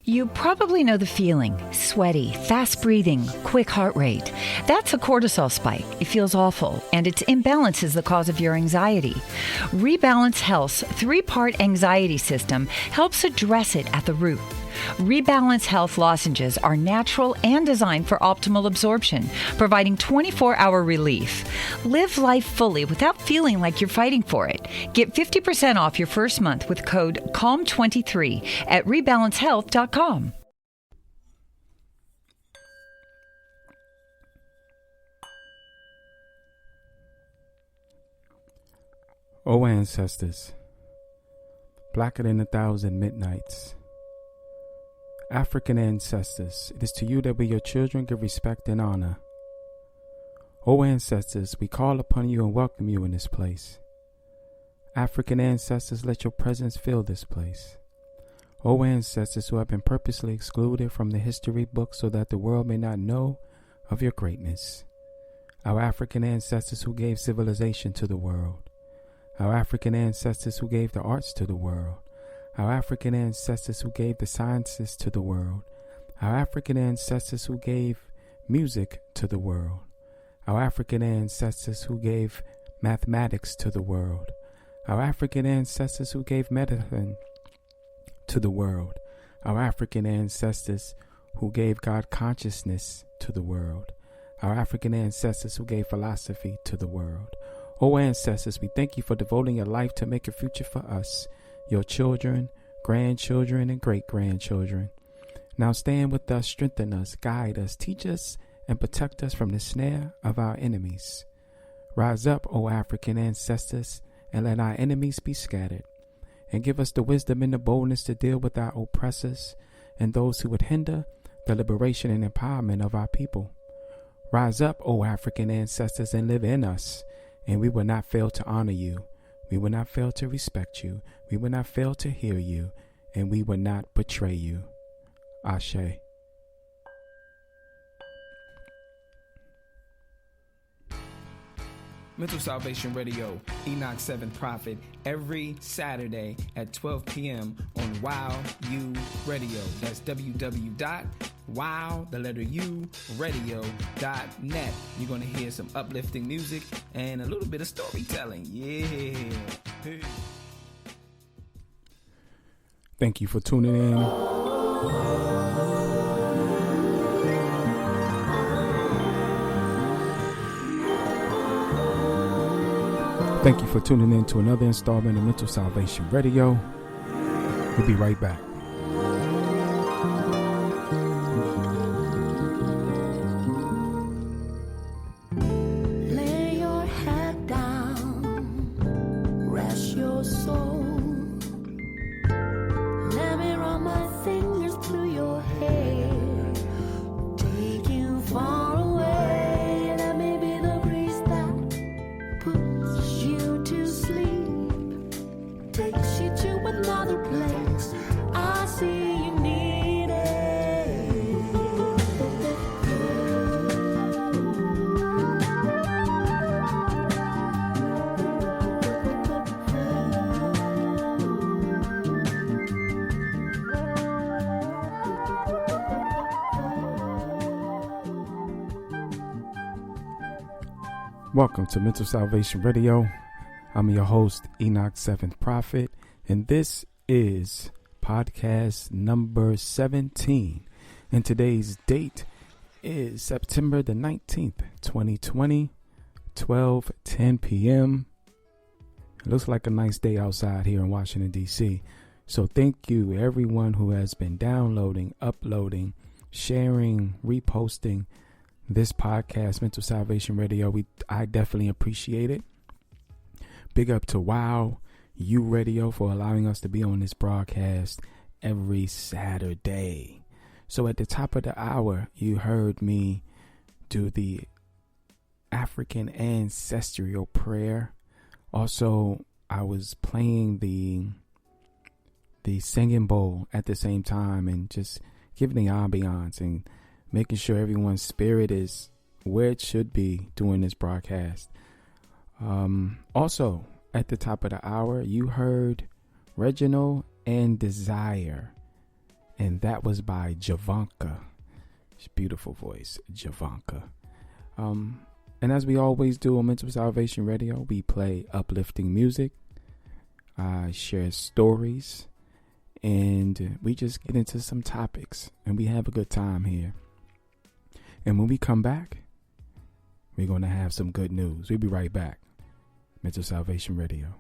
You probably know the feeling, sweaty, fast breathing, quick heart rate. That's a cortisol spike. It feels awful, and its imbalance is the cause of your anxiety. Rebalance Health's 3-part anxiety system helps address it at the root. Rebalance Health lozenges are natural and designed for optimal absorption, providing 24-hour relief. Live life fully without feeling like you're fighting for it. Get 50% off your first month with code CALM23 at rebalancehealth.com. O ancestors, blacker than 1,000 midnights, African ancestors, it is to you that we, your children, give respect and honor. O ancestors, we call upon you and welcome you in this place. African ancestors, let your presence fill this place. O ancestors who have been purposely excluded from the history books so that the world may not know of your greatness. Our African ancestors who gave civilization to the world. Our African ancestors who gave the arts to the world. Our African ancestors who gave the sciences to the world. Our African ancestors who gave music to the world. Our African ancestors who gave mathematics to the world. Our African ancestors who gave medicine to the world. Our African ancestors who gave God consciousness to the world. Our African ancestors who gave philosophy to the world. O ancestors, we thank you for devoting your life to make a future for us, your children, grandchildren, and great-grandchildren. Now stand with us, strengthen us, guide us, teach us, and protect us from the snare of our enemies. Rise up, O African ancestors, and let our enemies be scattered. And give us the wisdom and the boldness to deal with our oppressors and those who would hinder the liberation and empowerment of our people. Rise up, O African ancestors, and live in us, and we will not fail to honor you. We will not fail to respect you. We will not fail to hear you, and we will not betray you. Ashe. Mental Salvation Radio, Enoch 7th Prophet, every Saturday at 12 p.m. on Wow U Radio. That's www.wowradio.net. You're going to hear some uplifting music and a little bit of storytelling. Yeah. Thank you for tuning in. Thank you for tuning in to another installment of Mental Salvation Radio. We'll be right back. Lay your head down, rest your soul. Let me run my fingers through your hair, take you far away. Let me be the breeze that puts you to sleep, takes you to another place. I see you need it. Welcome to Mental Salvation Radio. I'm your host, Enoch 7th Prophet, and this is podcast number 17. And today's date is September the 19th, 2020, 12:10 p.m. It looks like a nice day outside here in Washington, D.C. So thank you, everyone who has been downloading, uploading, sharing, reposting this podcast, Mental Salvation Radio. I definitely appreciate it. Big up to Wow U Radio for allowing us to be on this broadcast every Saturday. So at the top of the hour, you heard me do the African ancestral prayer. Also, I was playing the singing bowl at the same time and just giving the ambiance and making sure everyone's spirit is where it should be during this broadcast. Also, at the top of the hour, you heard Reginald and Desire. And that was by Javanka. Beautiful voice, Javanka. And as we always do on Mental Salvation Radio, we play uplifting music. I share stories. And we just get into some topics. And we have a good time here. And when we come back, we're going to have some good news. We'll be right back. Mental Salvation Radio.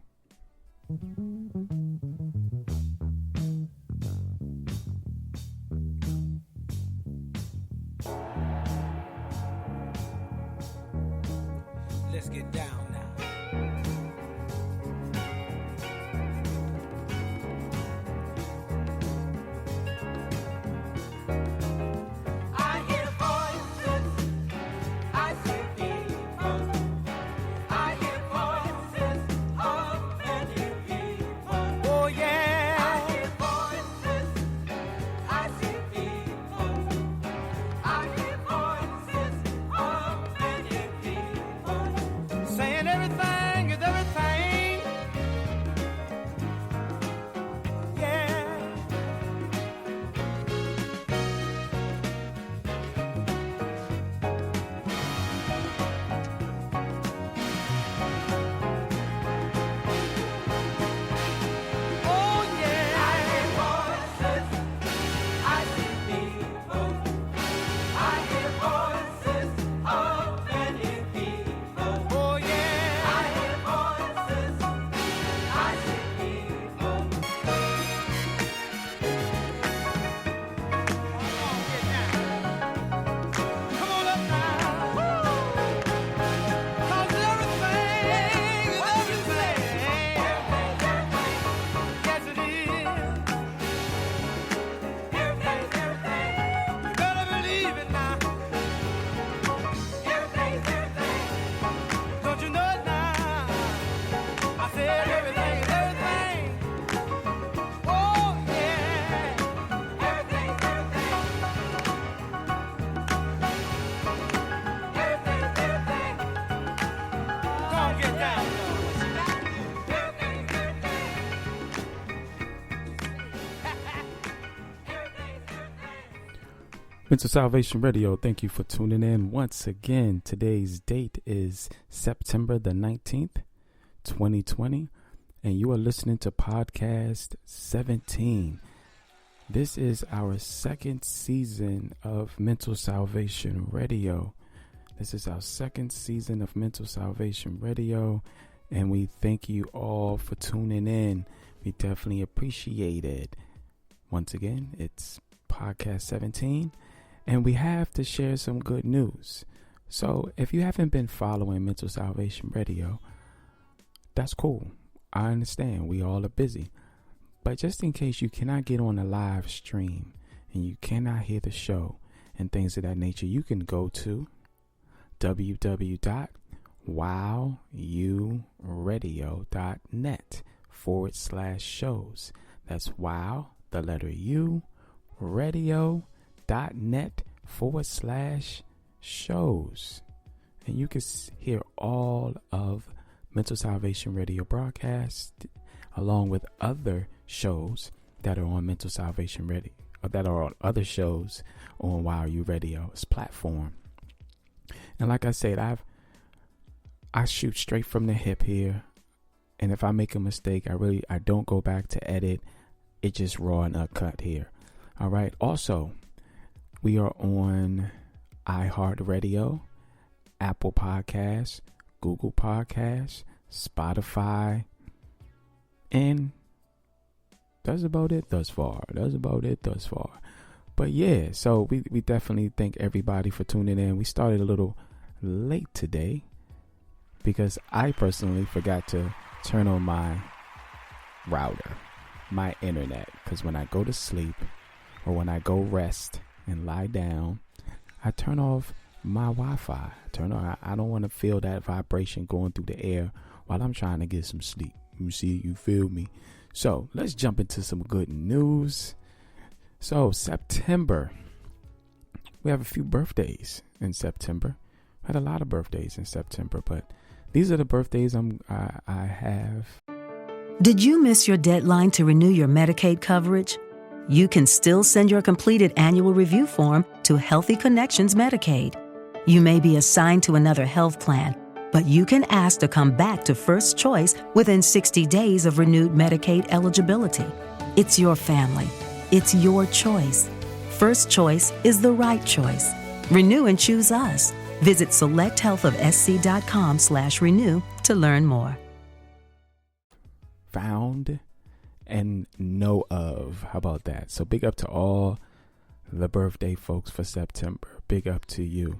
Let's get down now. Mental Salvation Radio, thank you for tuning in once again. Today's date is September the 19th, 2020, and you are listening to podcast 17. This is our second season of Mental Salvation Radio. This is our second season of Mental Salvation Radio, and we thank you all for tuning in. We definitely appreciate it. Once again, it's podcast 17. And we have to share some good news. So if you haven't been following Mental Salvation Radio, that's cool. I understand. We all are busy. But just in case you cannot get on a live stream and you cannot hear the show and things of that nature, you can go to www.wowuradio.net/shows. That's wow, the letter U, radio.net/shows. And you can hear all of Mental Salvation Radio broadcasts along with other shows that are on Mental Salvation Radio, or that are on other shows on Wow You Radio's platform. And like I said, I shoot straight from the hip here. And if I make a mistake, I don't go back to edit. It's just raw and uncut here. All right. Also, we are on iHeartRadio, Apple Podcasts, Google Podcasts, Spotify, and that's about it thus far. But yeah, so we definitely thank everybody for tuning in. We started a little late today because I personally forgot to turn on my router, my internet, because when I go to sleep or when I go rest and lie down, I turn off my Wi-Fi. I don't want to feel that vibration going through the air while I'm trying to get some sleep. You see, you feel me? So let's jump into some good news. So September, we have a few birthdays in September. I had a lot of birthdays in September, but these are the birthdays I have. Did you miss your deadline to renew your Medicaid coverage? you can still send your completed annual review form to Healthy Connections Medicaid. You may be assigned to another health plan, but you can ask to come back to First Choice within 60 days of renewed Medicaid eligibility. It's your family. It's your choice. First Choice is the right choice. Renew and choose us. Visit selecthealthofsc.com/renew to learn more. Found and know of. How about that? So big up to all the birthday folks for September. Big up to you.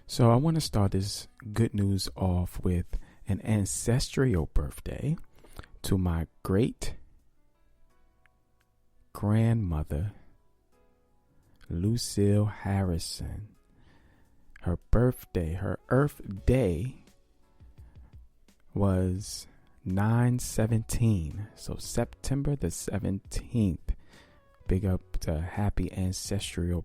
So I want to start this good news off with an ancestral birthday to my great grandmother, Lucille Harrison. Her birthday, her Earth Day was 9/17, so September the 17th. Big up to happy ancestral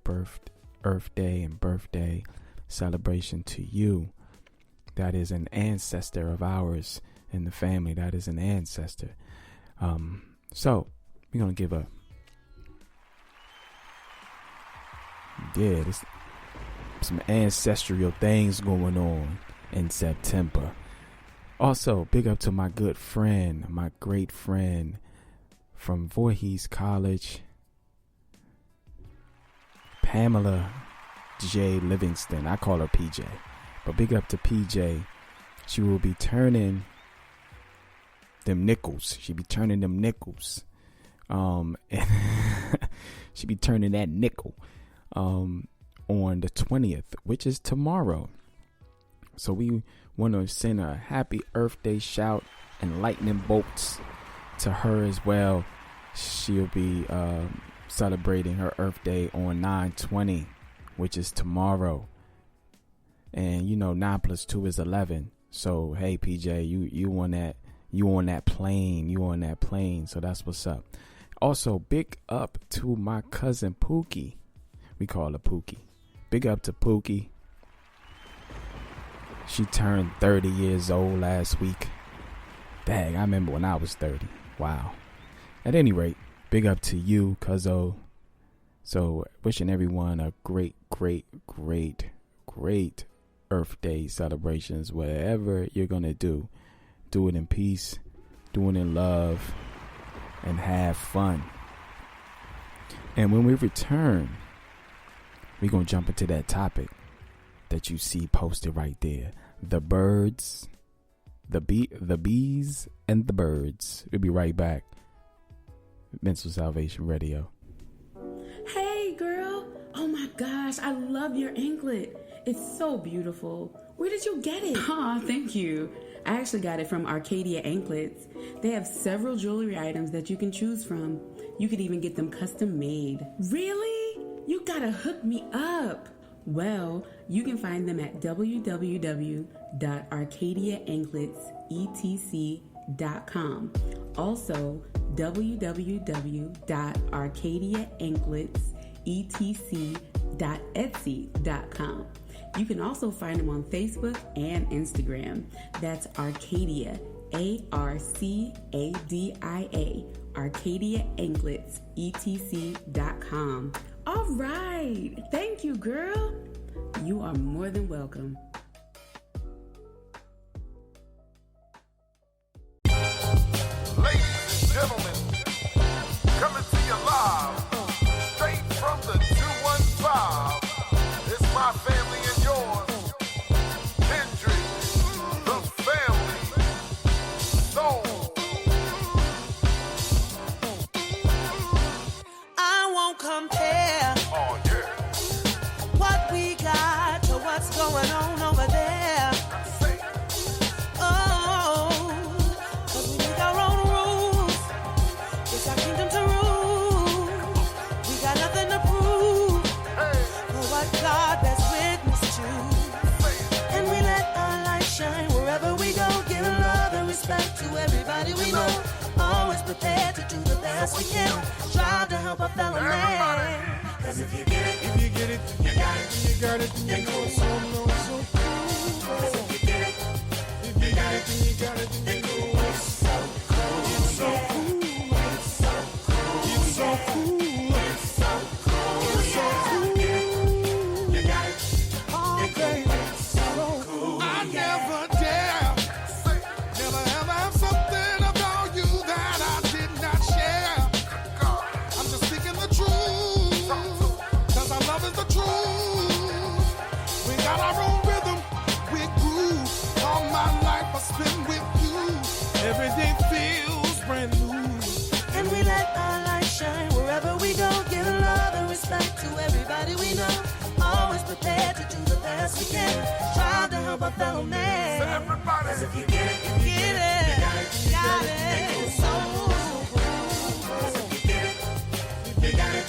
Earth Day and birthday celebration to you. That is an ancestor of ours in the family. That is an ancestor. So we're gonna give there's some ancestral things going on in September. Also, big up to my good friend, my great friend from Voorhees College, Pamela J. Livingston. I call her PJ, but big up to PJ. She will be turning them nickels. She be turning them nickels. And she be turning that nickel on the 20th, which is tomorrow. So we want to send a happy Earth Day shout and lightning bolts to her as well. She'll be celebrating her Earth Day on 9/20, which is tomorrow. And 9 + 2 is 11. So hey PJ, you on that plane. So that's what's up. Also, big up to my cousin Pookie. We call her Pookie. Big up to Pookie. She turned 30 years old last week. Dang, I remember when I was 30. Wow. At any rate, big up to you, cuzzo. So wishing everyone a great Earth Day celebrations. Whatever you're going to do it in peace, do it in love, and have fun. And when we return, we're going to jump into that topic that you see posted right there. The birds, the bees and the birds. We'll be right back. Mental Salvation Radio. Hey girl, oh my gosh, I love your anklet. It's so beautiful. Where did you get it? Aw, thank you. I actually got it from Arcadia Anklets. They have several jewelry items that you can choose from. You could even get them custom made. Really? You gotta hook me up. Well, you can find them at www.arcadiaanklets.etc.com. Also, www.arcadiaanklets.etc.etsy.com. You can also find them on Facebook and Instagram. That's Arcadia, ARCADIA, Arcadia Anklets, etc.com. All right. Thank you, girl. You are more than welcome. Ladies and gentlemen, coming to you live, straight from the 215. It's my family and yours. Kendrick, the family soul. I won't compare Oh yeah, what we got to what's going on over there. say Oh, 'cause we make our own rules. It's our kingdom to rule. We got nothing to prove hey, for what God bears witness to. say it. And we let our light shine wherever we go. Give love and respect to everybody we know. Always prepared to do the best we can. Strive to help a fellow man. 'Cause if you get it, you got it, you got it, then you know it's so cool. 'Cause if you get it, then you know it's so cool. It's so cool. It's so cool. It's so cool. can. Try to help a fellow man. So everybody, If you get it, you get it. You got it. So if you get it, you got it.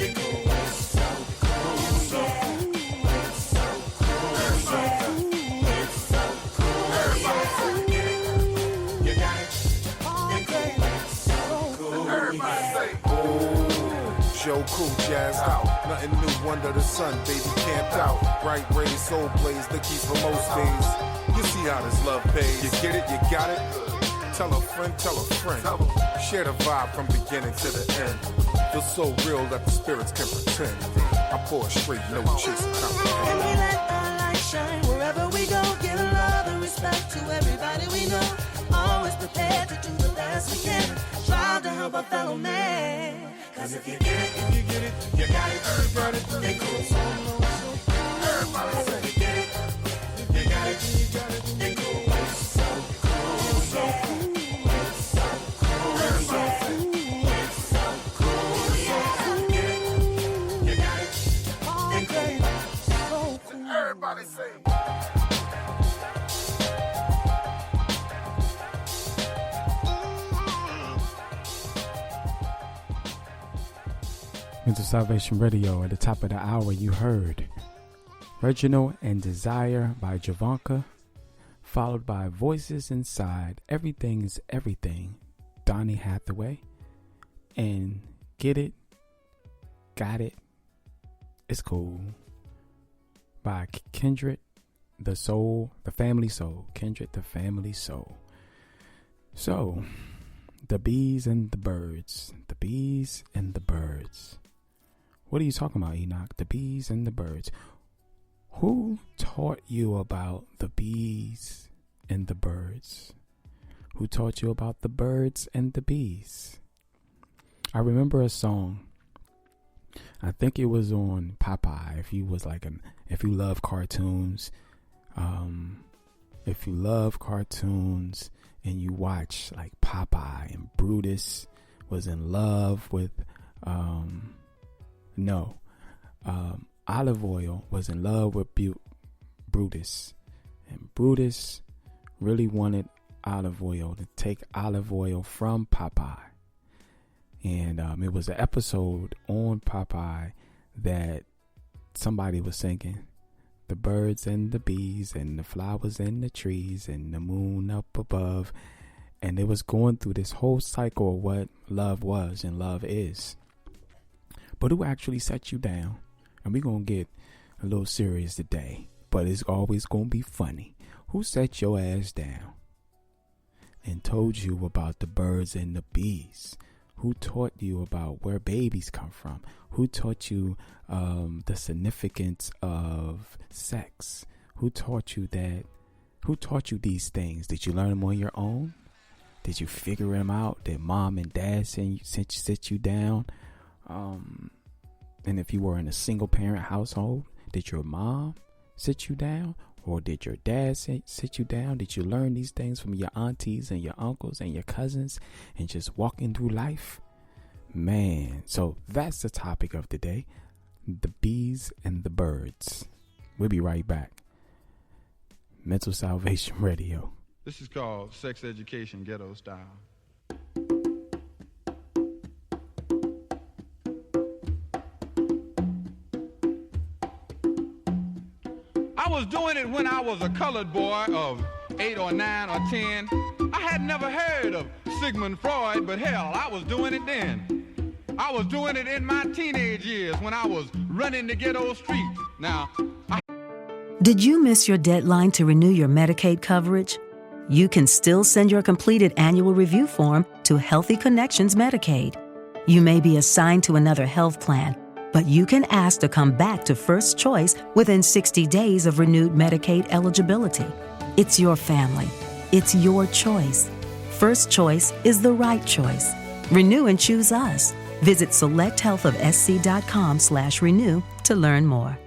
It goes so cool. Yeah. It's so cool. Yeah. It's so cool. Yeah. You got it. It goes so cool. everybody Yeah. say, Joe Cool jazzed out. Nothing new under the sun, baby camped out. Bright rays, soul blaze, the keys for most days. You see how this love pays. You get it, you got it. Tell a friend, tell a friend. Share the vibe from beginning to the end. Feel so real that the spirits can pretend. I pour straight, no chase, And we comprehend. let our light shine wherever we go. Give love and respect to everybody we know. Always prepared to do the best we can. Try to help a fellow man. Cause if you get it, you got it. Everybody, it goes so everybody, if you get it, you got it. It goes so cool. Yeah. It's so cool. Yeah. It's so cool. Yeah. Get it, you got it. It goes so cool. everybody say, Mental Salvation Radio. At the top of the hour, you heard Reginald and Desire by Javanka, followed by Voices Inside, Everything is Everything, Donny Hathaway, and Get It, Got It, It's Cool by Kendrick, the Soul, the Family Soul, Kendrick, the Family Soul. So, the Beez and the Birdz, the Beez and the Birdz. What are you talking about, Enoch? The Beez and the Birdz. Who taught you about the bees and the birds? Who taught you about the birds and the bees? I remember a song. I think it was on Popeye. If you love cartoons, and you watch like Popeye and Brutus was in love with, Olive Oil was in love with Brutus, and Brutus really wanted Olive Oil to take Olive Oil from Popeye. And it was an episode on Popeye that somebody was singing, the birds and the bees and the flowers and the trees and the moon up above. And it was going through this whole cycle of what love was and love is. But who actually set you down? And we're going to get a little serious today, but it's always going to be funny. Who set your ass down and told you about the birds and the bees? Who taught you about where babies come from? Who taught you the significance of sex? Who taught you that? Who taught you these things? Did you learn them on your own? Did you figure them out? Did mom and dad sit you down? And if you were in a single parent household, did your mom sit you down? Or did your dad sit you down? Did you learn these things from your aunties and your uncles and your cousins and just walking through life? Man, so that's the topic of the day. The Beez and the Birdz. We'll be right back. Mental Salvation Radio. This is called Sex Education Ghetto Style. I was doing it when I was a colored boy of 8 or 9 or 10. I had never heard of Sigmund Freud, but hell, I was doing it then. I was doing it in my teenage years when I was running the ghetto streets. Now, Did you miss your deadline to renew your Medicaid coverage? You can still send your completed annual review form to Healthy Connections Medicaid. You may be assigned to another health plan, but you can ask to come back to First Choice within 60 days of renewed Medicaid eligibility. It's your family. It's your choice. First Choice is the right choice. Renew and choose us. Visit selecthealthofsc.com/renew to learn more.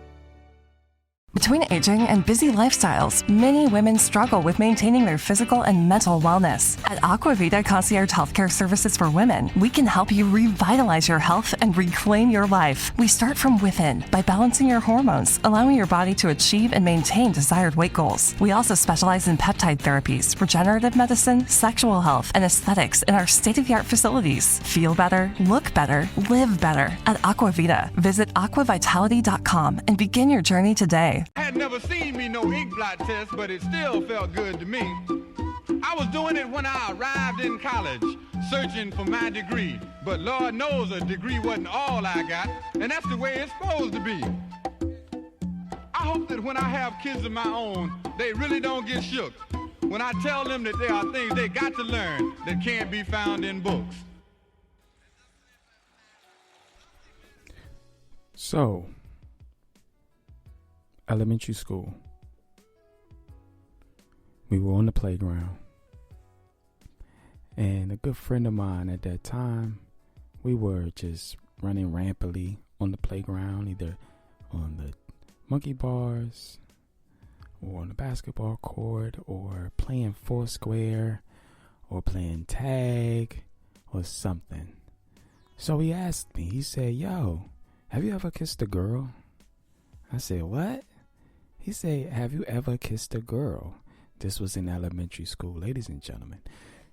Between aging and busy lifestyles, many women struggle with maintaining their physical and mental wellness. At Aquavita Concierge Healthcare Services for Women, we can help you revitalize your health and reclaim your life. We start from within by balancing your hormones, allowing your body to achieve and maintain desired weight goals. We also specialize in peptide therapies, regenerative medicine, sexual health, and aesthetics in our state-of-the-art facilities. Feel better, look better, live better at Aquavita. Visit aquavitality.com and begin your journey today. I had never seen me no ink blot test, but it still felt good to me. I was doing it when I arrived in college, searching for my degree. But Lord knows a degree wasn't all I got, and that's the way it's supposed to be. I hope that when I have kids of my own, they really don't get shook when I tell them that there are things they got to learn that can't be found in books. So, elementary school. We were on the playground. And a good friend of mine at that time, we were just running rampantly on the playground, either on the monkey bars or on the basketball court or playing foursquare or playing tag or something. So he asked me, he said, "Yo, have you ever kissed a girl?" I said, "What?" He said, "Have you ever kissed a girl?" This was in elementary school, ladies and gentlemen.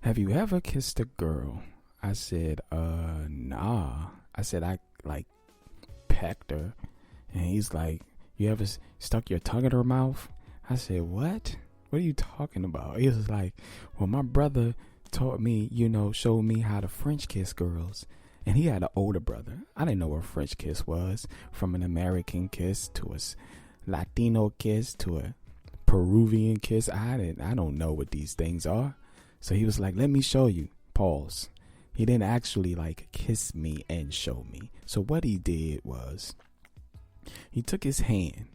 "Have you ever kissed a girl?" I said, nah. I said, I pecked her. And he's like, "You ever stuck your tongue in her mouth?" I said, "What? What are you talking about?" He was like, "Well, my brother taught me, showed me how to French kiss girls." And he had an older brother. I didn't know what French kiss was. From an American kiss to a Latino kiss to a Peruvian kiss. I don't know what these things are. So he was like, "Let me show you." Pause. He didn't actually kiss me and show me. So what he did was he took his hand.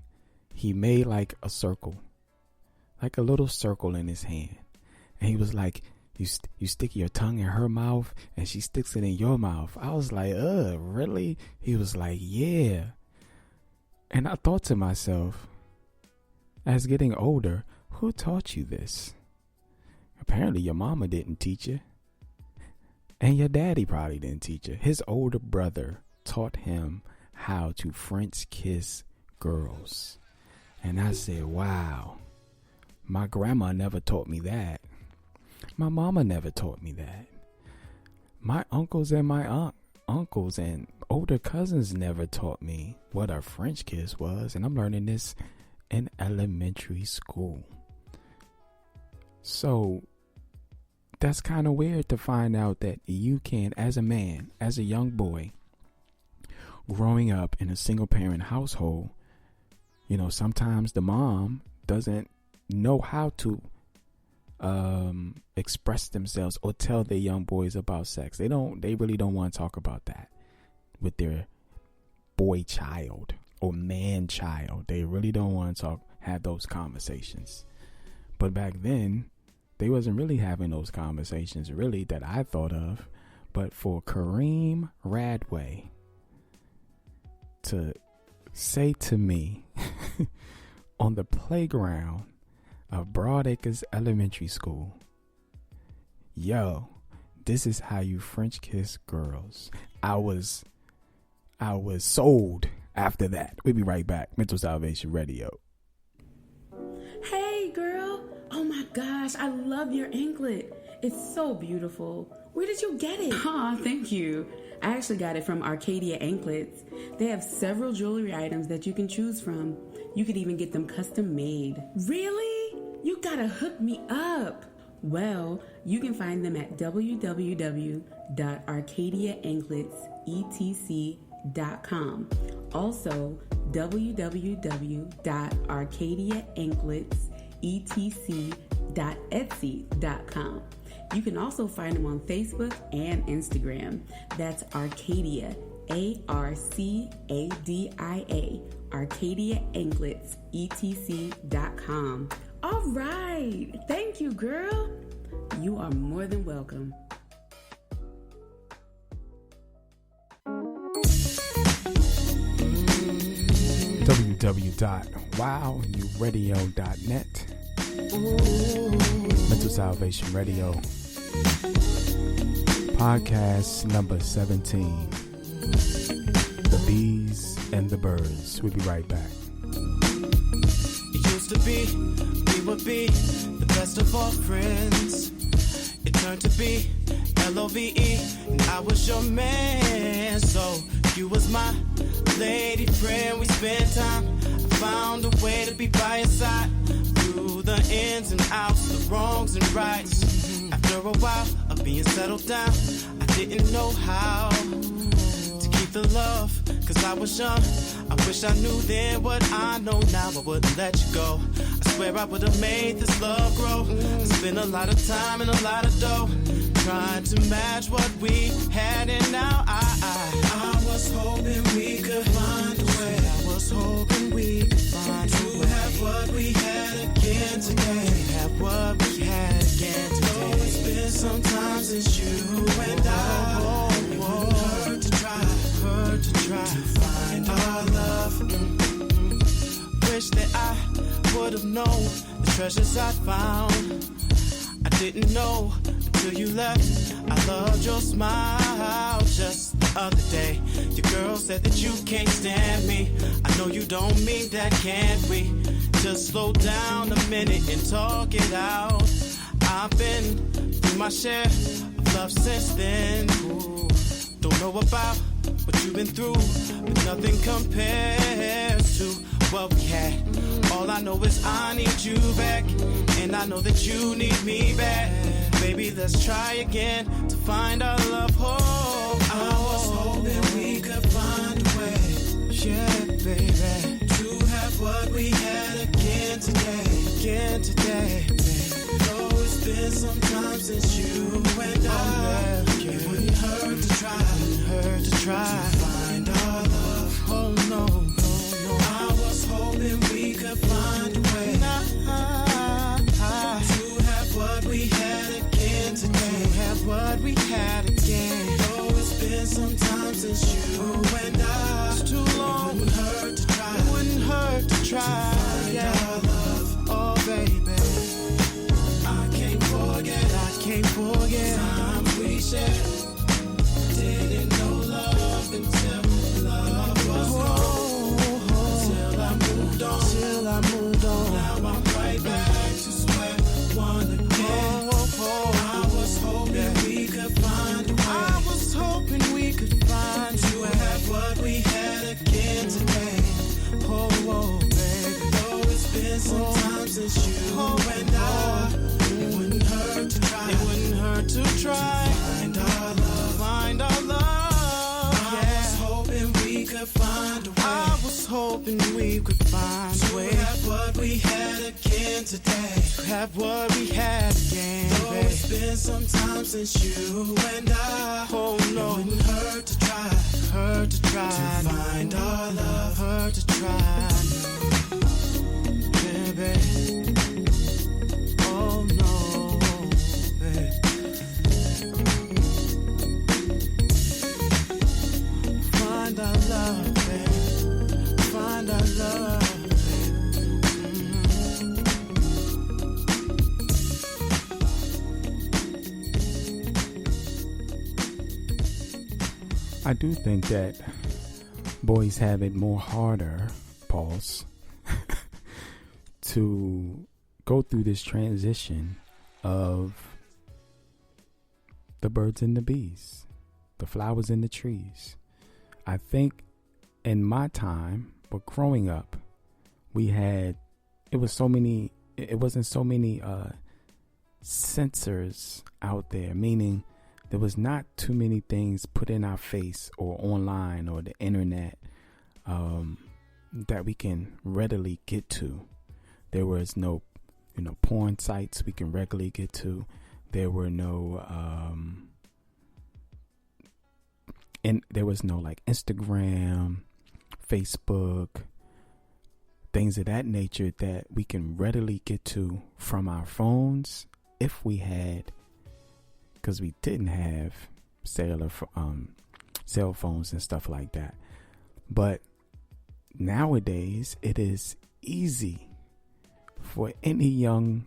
He made a circle, like a little circle in his hand. And he was like, you stick your tongue in her mouth and she sticks it in your mouth. I was like, really? He was like, "Yeah." And I thought to myself, as getting older, who taught you this? Apparently your mama didn't teach you. And your daddy probably didn't teach you. His older brother taught him how to French kiss girls. And I said, wow, my grandma never taught me that. My mama never taught me that. My uncles and uncles and older cousins never taught me what a French kiss was. And I'm learning this in elementary school. So that's kind of weird to find out that you can, as a man, as a young boy, growing up in a single parent household, sometimes the mom doesn't know how to express themselves or tell their young boys about sex. They really don't want to talk about that with their boy child or man child. They really don't want to have those conversations. But back then, they wasn't really having those conversations really that I thought of. But for Kareem Radway to say to me on the playground of Broadacres Elementary School, "Yo, this is how you French kiss girls," I was sold after that. We'll be right back. Mental Salvation Radio. Hey, girl. Oh my gosh, I love your anklet. It's so beautiful. Where did you get it? Aw, thank you. I actually got it from Arcadia Anklets. They have several jewelry items that you can choose from. You could even get them custom made. Really? You gotta hook me up. Well, you can find them at www.arcadiaanklets.etc.com. Also, www.arcadiaanklets.etc.etsy.com. You can also find them on Facebook and Instagram. That's Arcadia, ARCADIA, Arcadia Anklets, etc.com. All right. Thank you, girl. You are more than welcome. www wowuradio.net. Mental Salvation Radio. Podcast number 17. The Beez and the Birdz. We'll be right back. It used to be, we would be the best of all friends. It turned to be L-O-V-E, and I was your man. So you was my lady friend. We spent time. I found a way to be by your side through the ins and outs, the wrongs and rights. After a while of being settled down, I didn't know how to keep the love, 'cause I was young. I wish I knew then what I know now. I wouldn't let you go. I swear I would've made this love grow. I spent a lot of time and a lot of dough trying to match what we had, and now I was hoping we could find a way. I was hoping we could find a way to have what we had again today. Have what we had again today. Though it's been some time since you and I. It wouldn't hurt to try to find our love. Wish that I would've known the treasures I found. I didn't know until you left. I loved your smile. Just the other day, your girl said that you can't stand me. I know you don't mean that, can't we? Just slow down a minute and talk it out. I've been through my share of love since then. Ooh, don't know about what you've been through, but nothing compares to what we had. All I know is I need you back, and I know that you need me back. Baby, let's try again to find our love. Oh, I was hoping we could find a way, yeah, baby, to have what we had again today, baby. Though it's been some time since you and I, it wouldn't hurt to try to find our love. Oh no, I was hoping we could find a way to have what we had again today. Have what we had again. Though it's been some time since you and I, it's too long. It wouldn't hurt to try. It wouldn't hurt to try. Find our love. Oh baby, I can't forget times we shared. Didn't know love until love was gone. Till I moved on. Now I'm right back to square one again. I was hoping we could find a way. I was hoping we could find a way to have what we had again today. Oh, baby, though it's been some time since you and I, it wouldn't hurt to try. It wouldn't hurt to try. Find our love. I was hoping we could find a way. I was hoping we could find a way to have what we had again today. To have what we had again. Though it's been some time since you and I, oh no, it wouldn't hurt to try to find our love. Hurt to try, baby. Oh no, baby. Find our love, baby. Find our love, baby. I do think that boys have it more harder, pause, to go through this transition of the birds and the bees, the flowers and the trees. I think in my time, but growing up, it wasn't so many censors out there, meaning there was not too many things put in our face or online or the internet that we can readily get to. There was no, porn sites we can regularly get to. There were no, there was no like Instagram, Facebook, things of that nature that we can readily get to from our phones if we had, because we didn't have cell phones and stuff like that. But nowadays it is easy for any young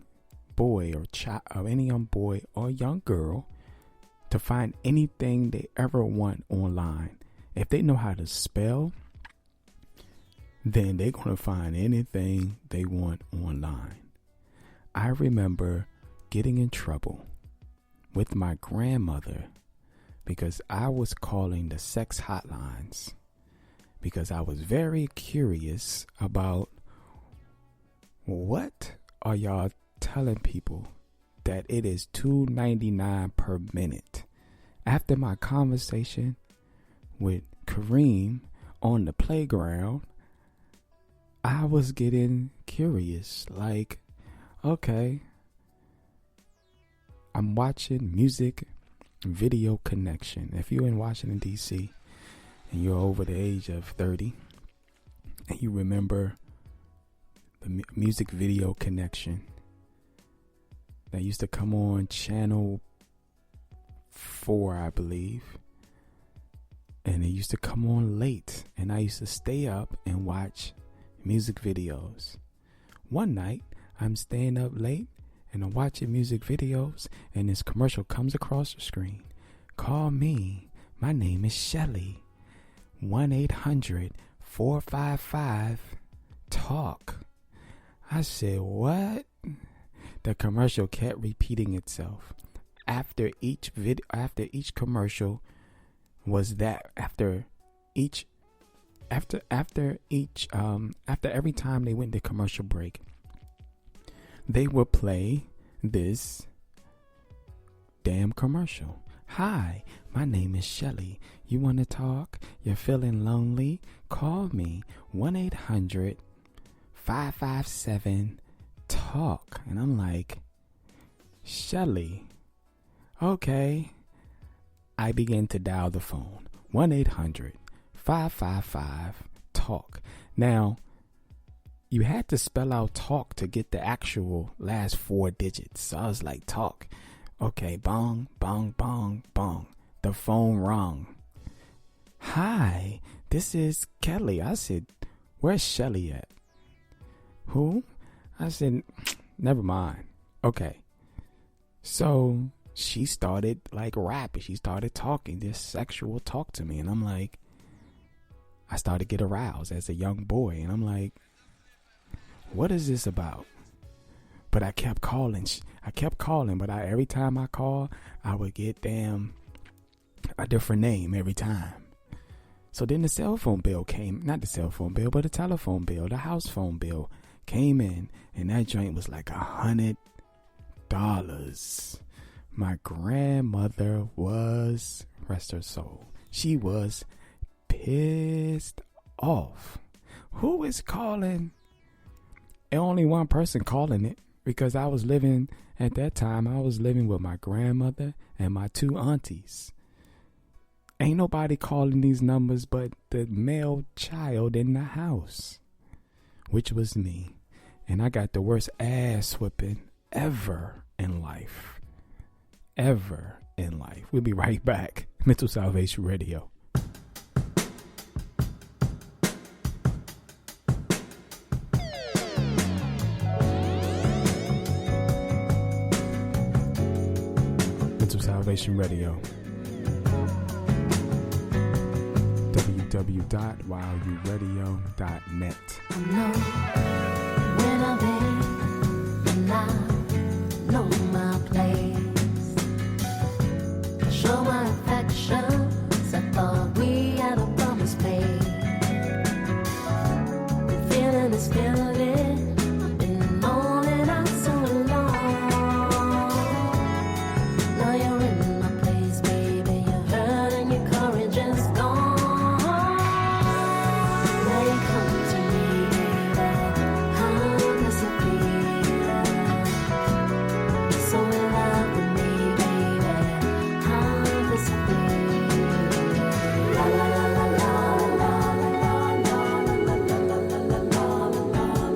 boy or child, or any young boy or young girl to find anything they ever want online. If they know how to spell, then they're going to find anything they want online. I remember getting in trouble with my grandmother because I was calling the sex hotlines because I was very curious about what are y'all telling people that it is $2.99 per minute. After my conversation with Kareem on the playground, I was getting curious. Like, okay, I'm watching Music Video Connection. If you're in Washington, D.C., and you're over the age of 30, and you remember the Music Video Connection that used to come on channel 4, I believe. And it used to come on late, and I used to stay up and watch music videos. One night, I'm staying up late and I'm watching music videos, and this commercial comes across the screen. Call me. My name is Shelly. 1-800-455-TALK. I said, what? The commercial kept repeating itself. After each commercial was that after every time they went to commercial break, they would play this damn commercial. Hi, my name is Shelly. You want to talk? You're feeling lonely? Call me. 1-800-557-TALK. And I'm like, Shelly, okay. I began to dial the phone. 1-800-555-TALK. Now, you had to spell out talk to get the actual last 4 digits. So I was like, talk. Okay, bong, bong, bong, bong. The phone rang. Hi, this is Kelly. I said, where's Shelly at? Who? I said, never mind. Okay. So she started like rapping. She started talking this sexual talk to me. And I'm like, I started to get aroused as a young boy. And I'm like, what is this about? But I kept calling. But every time I call, I would get a different name every time. So then the cell phone bill came. Not the cell phone bill, but the telephone bill, the house phone bill came in. And that joint was like $100. My grandmother was, rest her soul, she was pissed off. Who is calling? And only one person calling it, because I was living at that time. I was living with my grandmother and my 2 aunties. Ain't nobody calling these numbers but the male child in the house, which was me. And I got the worst ass whipping ever in life. Ever in life. We'll be right back. Mental Salvation Radio. Mental Salvation Radio. www.wowyouradio.net. I know when I've been, and I know my place. I show my affections. I thought we had a promise paid. I'm feeling this feeling. Been on and out so long. Now you're in my place, baby. You're hurt and your courage is gone. Now you come to me, baby. How does it feel? So in love with me, baby. How does it feel? La la la la la la la la la la la la la la la la la la.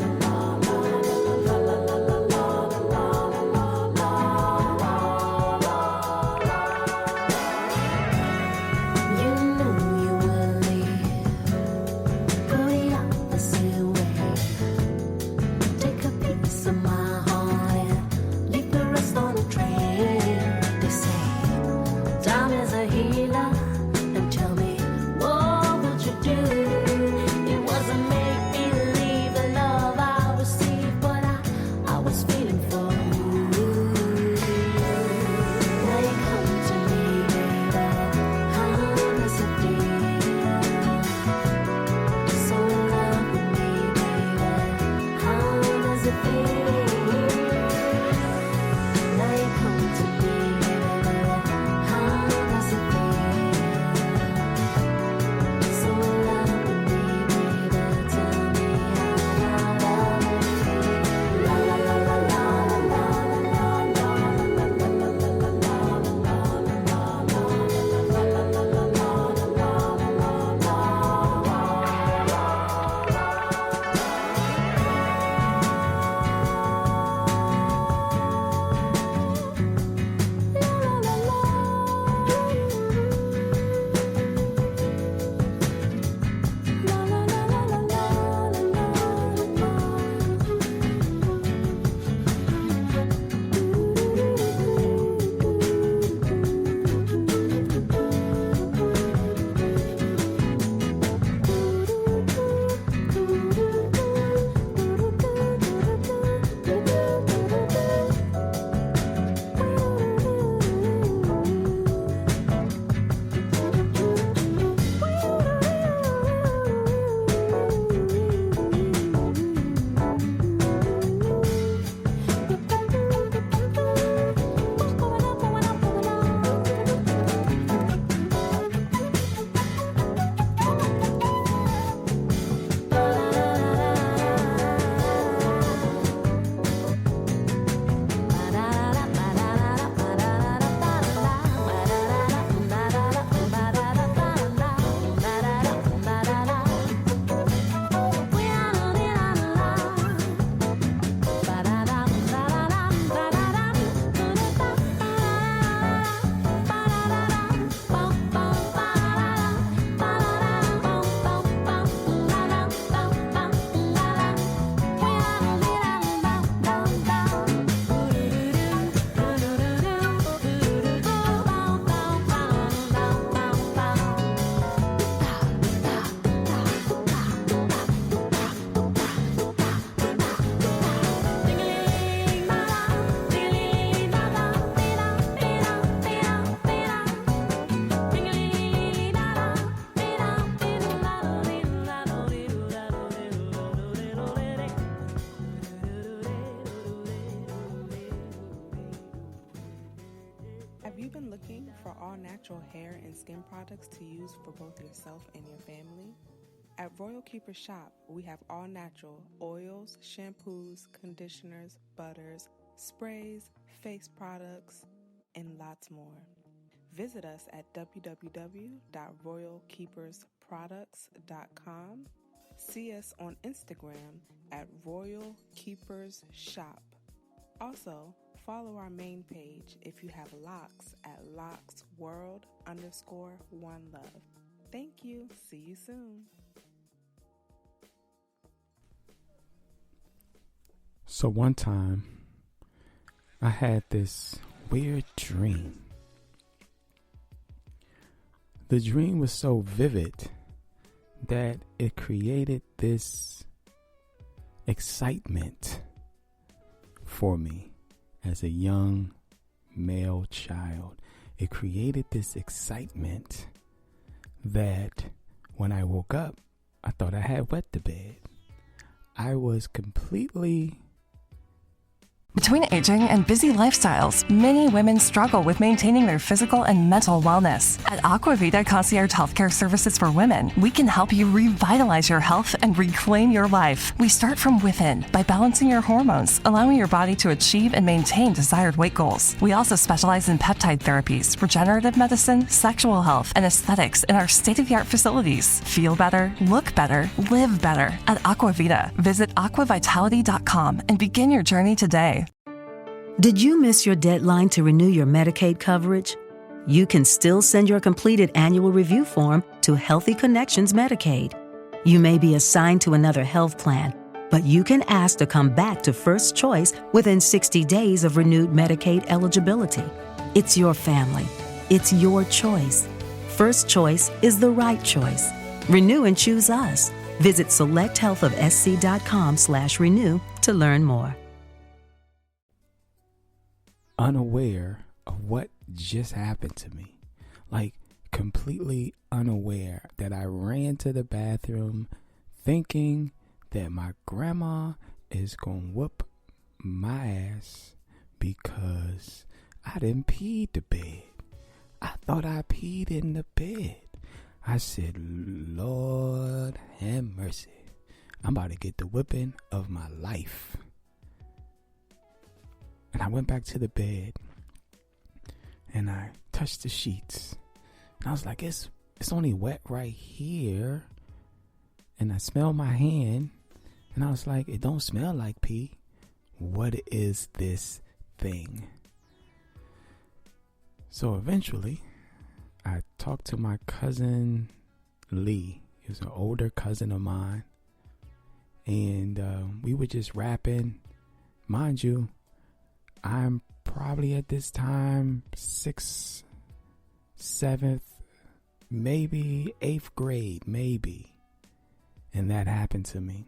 all-natural hair and skin products to use for both yourself and your family? At Royal Keeper Shop, we have all-natural oils, shampoos, conditioners, butters, sprays, face products, and lots more. Visit us at www.royalkeepersproducts.com. See us on Instagram at Royal Keepers Shop. Also, follow our main page if you have locks at locksworld_1love. Thank you. See you soon. So one time, I had this weird dream. The dream was so vivid that it created this excitement for me as a young male child. It created this excitement that when I woke up, I thought I had wet the bed. I was completely... Between aging and busy lifestyles, many women struggle with maintaining their physical and mental wellness. At Aquavita Concierge Healthcare Services for Women, we can help you revitalize your health and reclaim your life. We start from within by balancing your hormones, allowing your body to achieve and maintain desired weight goals. We also specialize in peptide therapies, regenerative medicine, sexual health, and aesthetics in our state-of-the-art facilities. Feel better, look better, live better at Aquavita. Visit aquavitality.com and begin your journey today. Did you miss your deadline to renew your Medicaid coverage? You can still send your completed annual review form to Healthy Connections Medicaid. You may be assigned to another health plan, but you can ask to come back to First Choice within 60 days of renewed Medicaid eligibility. It's your family. It's your choice. First Choice is the right choice. Renew and choose us. Visit selecthealthofsc.com/renew to learn more. Unaware of what just happened to me, like completely unaware that I ran to the bathroom thinking that my grandma is gonna whoop my ass because I didn't pee the bed. I thought I peed in the bed. I said, Lord have mercy, I'm about to get the whipping of my life. And I went back to the bed and I touched the sheets. And I was like, it's only wet right here. And I smelled my hand and I was like, it don't smell like pee. What is this thing? So eventually I talked to my cousin Lee. He was an older cousin of mine. And we were just rapping. Mind you, I'm probably at this time 6th, 7th, maybe 8th grade, maybe. And that happened to me.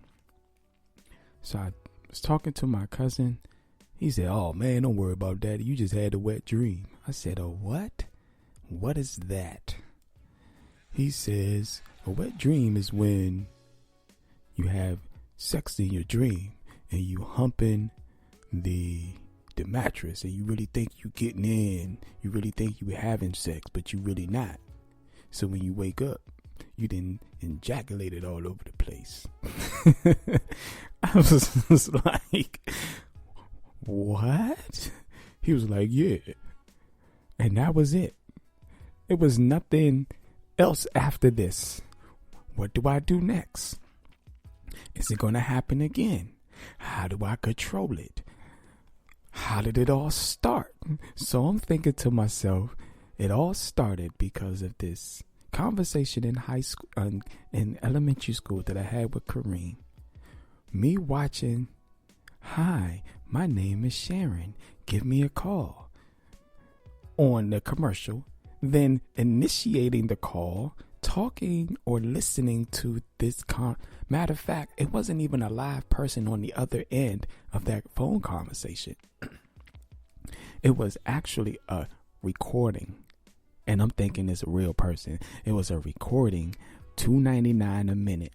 So I was talking to my cousin. He said, oh man, don't worry about that. You just had a wet dream. I said, a what? What is that? He says, a wet dream is when you have sex in your dream and you humping the mattress and you really think you getting in, you really think you having sex, but you really not. So when you wake up, you didn't ejaculate it all over the place. I was like, what? He was like, yeah. And that was it. It was nothing else after this. What do I do next? Is it going to happen again? How do I control it? How did it all start? So I'm thinking to myself, it all started because of this conversation in high school, in elementary school that I had with Kareem. Me watching, hi, my name is Sharon. Give me a call. On the commercial, then initiating the call, talking or listening to this matter of fact, it wasn't even a live person on the other end of that phone conversation. It was actually a recording. And I'm thinking it's a real person. It was a recording, $2.99 a minute.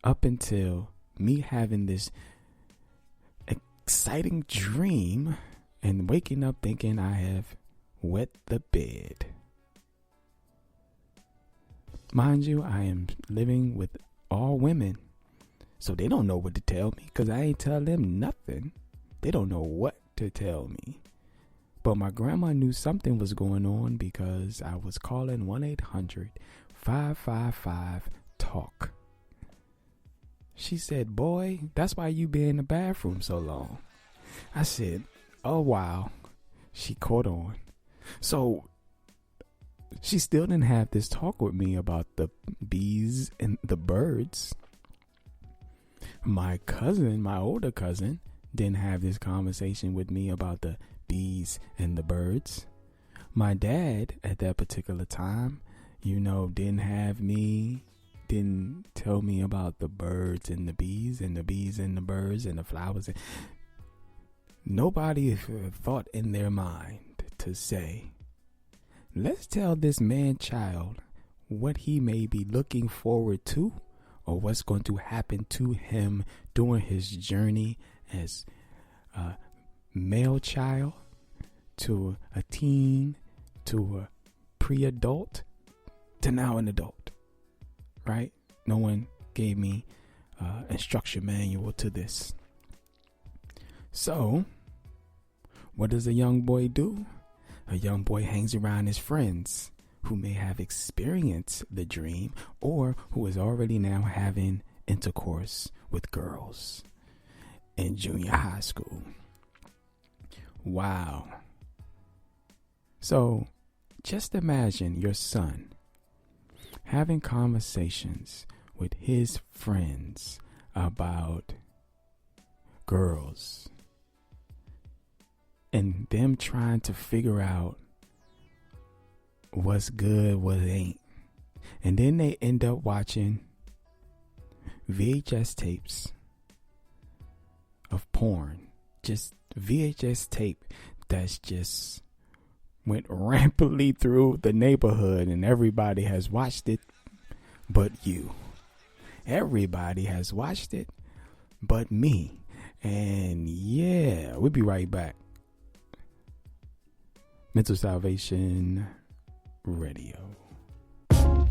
Up until me having this exciting dream and waking up thinking I have wet the bed. Mind you, I am living with all women, so they don't know what to tell me because I ain't tell them nothing. They don't know what to tell me. But my grandma knew something was going on because I was calling 1-800-555-TALK. She said, boy, that's why you been in the bathroom so long. I said, oh, wow. She caught on. So she still didn't have this talk with me about the bees and the birds. My cousin, my older cousin, didn't have this conversation with me about the bees and the birds. My dad at that particular time, didn't tell me about the birds and the bees and the bees and the birds and the flowers. Nobody thought in their mind to say, let's tell this man-child what he may be looking forward to or what's going to happen to him during his journey as a male child to a teen to a pre-adult to now an adult, right? No one gave me instruction manual to this. So, what does a young boy do? A young boy hangs around his friends who may have experienced the dream or who is already now having intercourse with girls in junior high school. Wow. So, just imagine your son having conversations with his friends about girls and them trying to figure out what's good, what ain't. And then they end up watching VHS tapes of porn. Just VHS tape that's just went rampantly through the neighborhood and everybody has watched it but you. Everybody has watched it but me. And yeah, we'll be right back. Mental Salvation Radio. I'm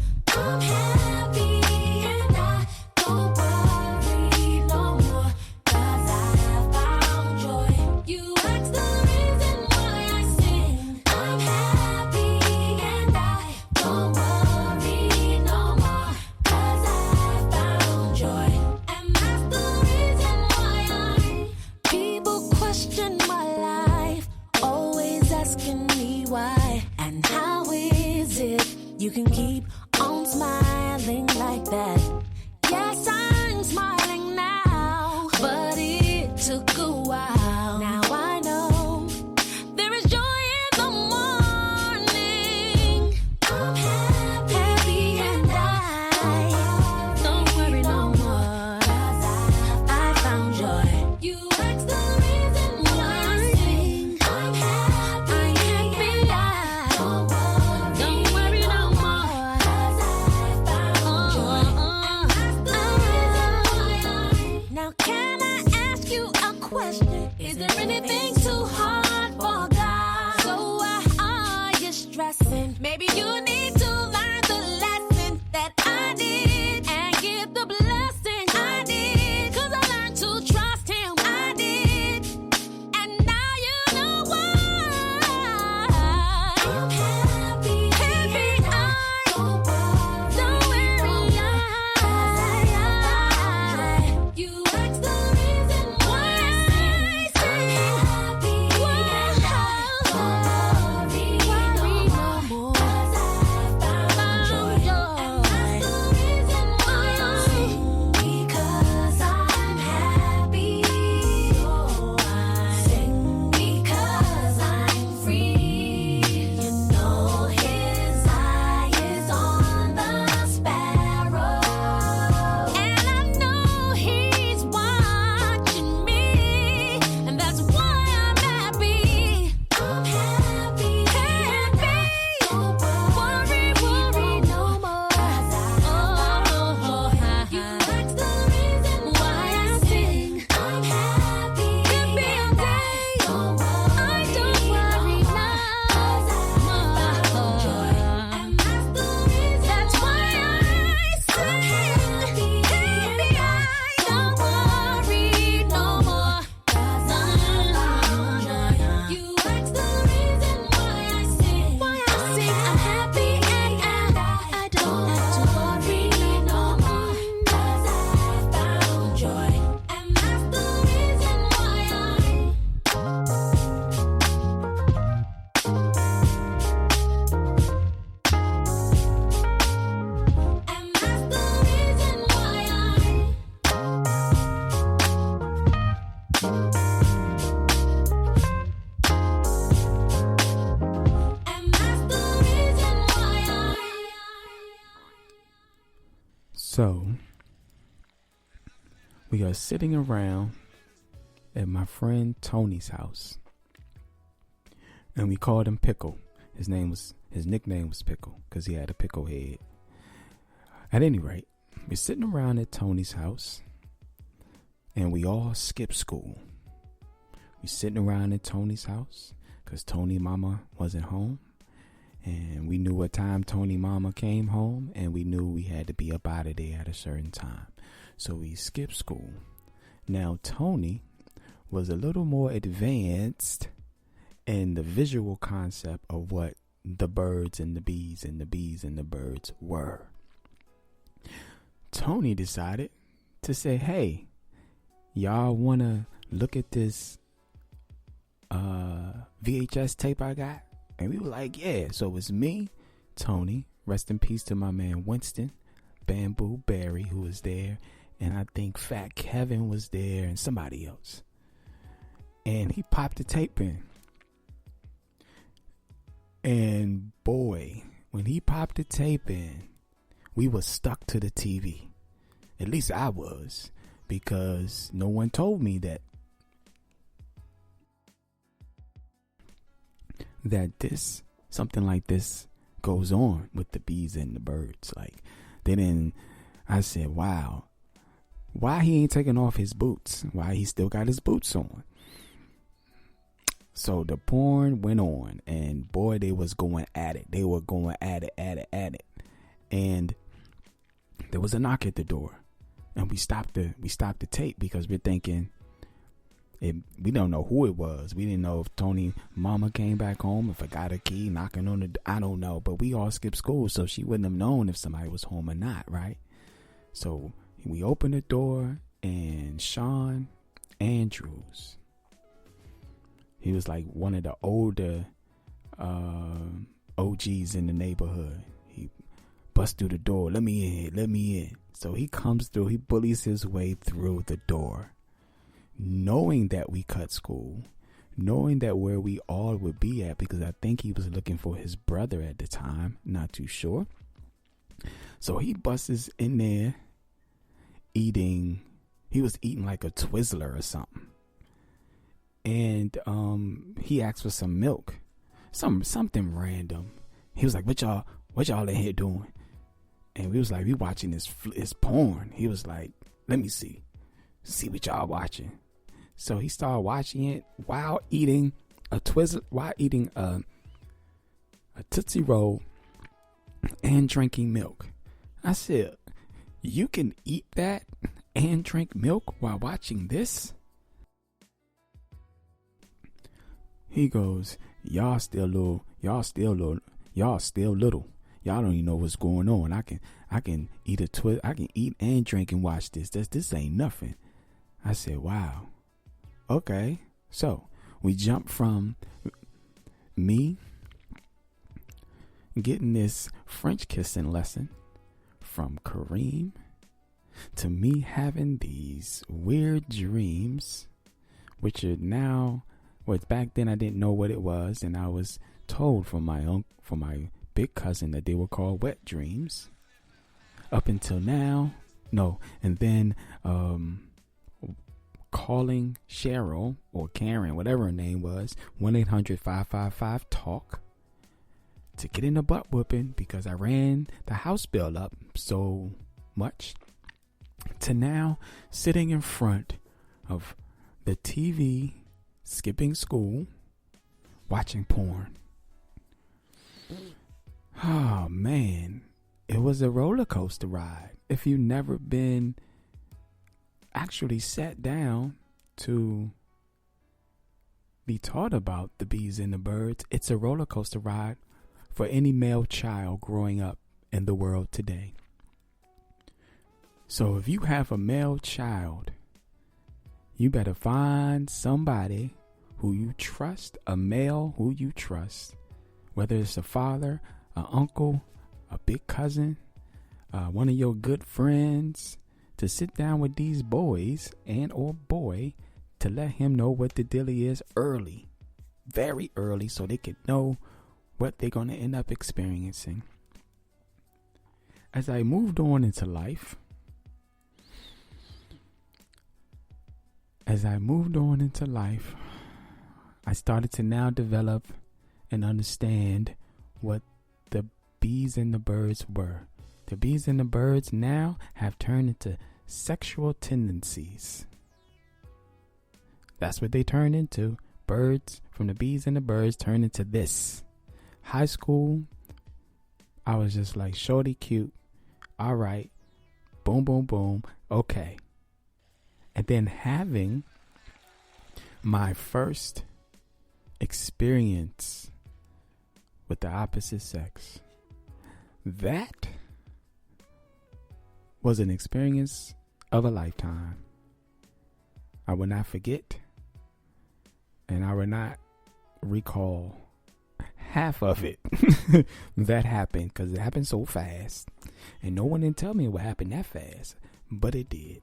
happy and I don't worry no more, 'cause I have found joy. You ask the reason why I sing. I'm happy and I don't worry no more, 'cause I have found joy. And that's the reason why people question my life, always asking me why and how is it you can keep on smiling like that. Yes, I'm smiling now, but it took a while. Now I know there is joy in the morning. I'm happy and I don't worry no more, 'cause I found joy. You ask the reason why I sing. I'm happy and I don't worry no more, 'cause I found joy. And that's the reason why Now can I ask you a question? Is there anything too hard for God? So why are you stressing? Maybe you need to learn the lesson that I did and get the blessing I did. 'Cause I learned to trust him, I did. And now you know why. I'm happy I don't worry, you ask the reason why I sing. So we are sitting around at my friend Tony's house, and we called him Pickle. His nickname was Pickle because he had a pickle head. At any rate, we're sitting around at Tony's house, and we all skipped school. We're sitting around at Tony's house because Tony mama wasn't home, and we knew what time Tony mama came home, and we knew we had to be up out of there at a certain time. So we skipped school. Now Tony was a little more advanced in the visual concept of what the birds and the bees and the bees and the birds were. Tony decided to say, hey, y'all want to look at this VHS tape I got? And we were like, yeah. So it was me, Tony, rest in peace to my man Winston, Bamboo Barry, who was there, and I think Fat Kevin was there and somebody else. And he popped the tape in. And boy, when he popped the tape in, we were stuck to the TV. At least I was, because no one told me that something like this goes on with the bees and the birds. Like, I said, wow, why he ain't taking off his boots? Why he still got his boots on? So the porn went on, and boy, they was going at it. They were going at it. And there was a knock at the door, and we stopped the tape because we're thinking, we don't know who it was. We didn't know if Tony mama came back home and forgot a key, knocking on the, I don't know. But we all skipped school, so she wouldn't have known if somebody was home or not, right? So we opened the door, and Sean Andrews, he was like one of the older OGs in the neighborhood. He busts through the door. Let me in. So he comes through. He bullies his way through the door, knowing that we cut school, knowing that where we all would be at, because I think he was looking for his brother at the time. Not too sure. So he busts in there eating. He was eating like a Twizzler or something. And he asked for some milk, something random. He was like, "What y'all in here doing?" And we was like, "We watching this porn." He was like, "Let me see what y'all watching." So he started watching it while eating a Twizzler, while eating a Tootsie Roll and drinking milk. I said, "You can eat that and drink milk while watching this?" He goes, y'all still little. Y'all don't even know what's going on. I can eat I can eat and drink and watch this. This ain't nothing. I said, wow. Okay. So we jump from me getting this French kissing lesson from Kareem to me having these weird dreams, which are now, back then I didn't know what it was, and I was told from my big cousin that they were called wet dreams. Up until now, no, and then calling Cheryl or Karen, whatever her name was, 1-800-555-TALK to get in a butt whooping because I ran the house bill up so much, to now sitting in front of the TV, skipping school, watching porn. Oh man, it was a roller coaster ride. If you've never been actually sat down to be taught about the bees and the birds, it's a roller coaster ride for any male child growing up in the world today. So if you have a male child, you better find somebody who you trust, a male who you trust, whether it's a father, an uncle, a big cousin, one of your good friends, to sit down with these boys and or boy to let him know what the deal is early, very early, so they can know what they're going to end up experiencing. As I moved on into life, as I moved on into life, I started to now develop and understand what the Beez and the Birdz were. The Beez and the Birdz now have turned into sexual tendencies. That's what they turned into. Birds from the Beez and the Birdz turned into this. High school, I was just like, shorty cute. All right. Boom, boom, boom. Okay. And then having my first experience with the opposite sex. That was an experience of a lifetime. I will not forget, and I will not recall half of it that happened, because it happened so fast, and no one didn't tell me what happened that fast, but it did.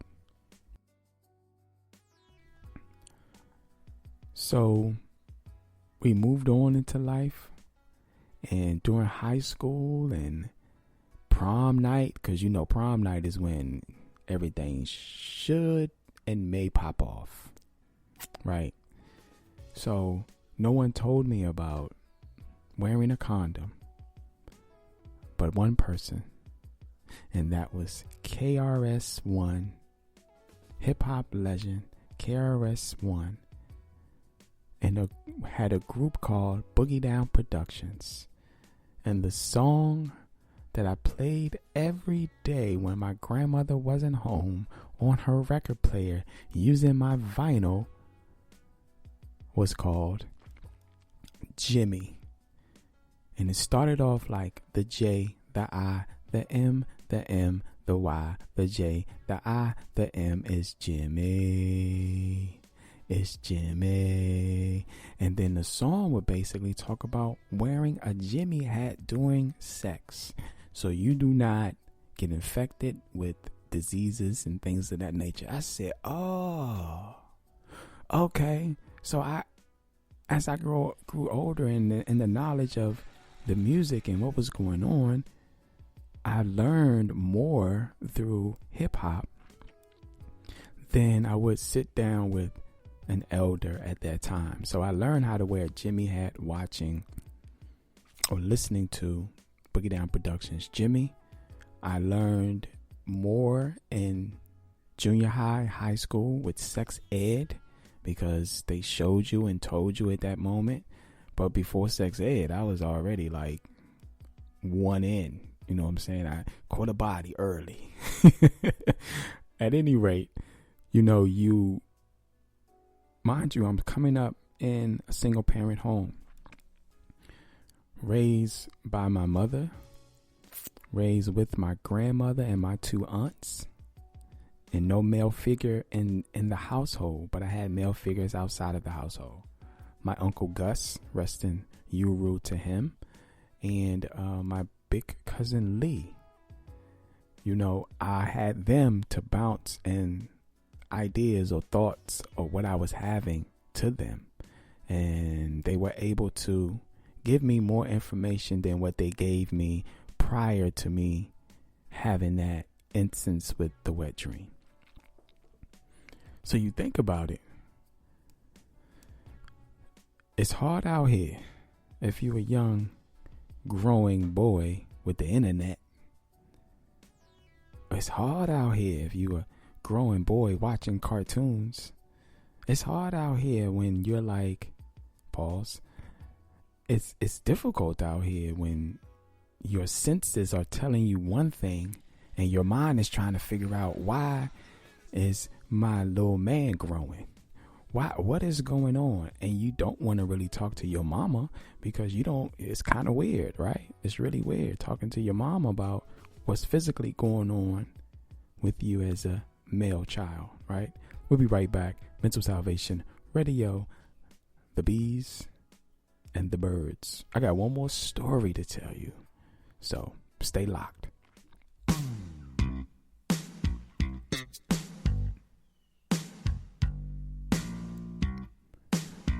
So we moved on into life, and during high school and prom night, because you know prom night is when everything should and may pop off, right? So no one told me about wearing a condom but one person, and that was KRS-One, hip-hop legend KRS-One, and had a group called Boogie Down Productions. And the song that I played every day when my grandmother wasn't home on her record player using my vinyl was called Jimmy. And it started off like the J, the I, the M, the M, the Y, the J, the I, the M is Jimmy. It's Jimmy. And then the song would basically talk about wearing a Jimmy hat during sex, so you do not get infected with diseases and things of that nature. I said, oh, okay. So as I grew older in the knowledge of the music and what was going on, I learned more through hip hop than I would sit down with an elder at that time. So I learned how to wear a Jimmy hat watching or listening to Boogie Down Productions Jimmy. I learned more in junior high school with sex ed, because they showed you and told you at that moment. But before sex ed, I was already like one in. You know what I'm saying? I caught a body early. At any rate, mind you, I'm coming up in a single parent home, raised by my mother, raised with my grandmother and my two aunts, and no male figure in the household, but I had male figures outside of the household. My Uncle Gus, rest in Uru to him, and my big cousin Lee. I had them to bounce and ideas or thoughts or what I was having to them, and they were able to give me more information than what they gave me prior to me having that instance with the wet dream. So you think about it, it's hard out here if you're a young growing boy with the internet. It's hard out here if you're a growing boy watching cartoons. It's hard out here when you're like, pause. It's difficult out here when your senses are telling you one thing and your mind is trying to figure out, why is my little man growing? What is going on? And you don't want to really talk to your mama, because it's kind of weird, right? It's really weird talking to your mom about what's physically going on with you as a male child, right? We'll be right back. Mental Salvation Radio, the Beez and the Birdz. I got one more story to tell you, so stay locked.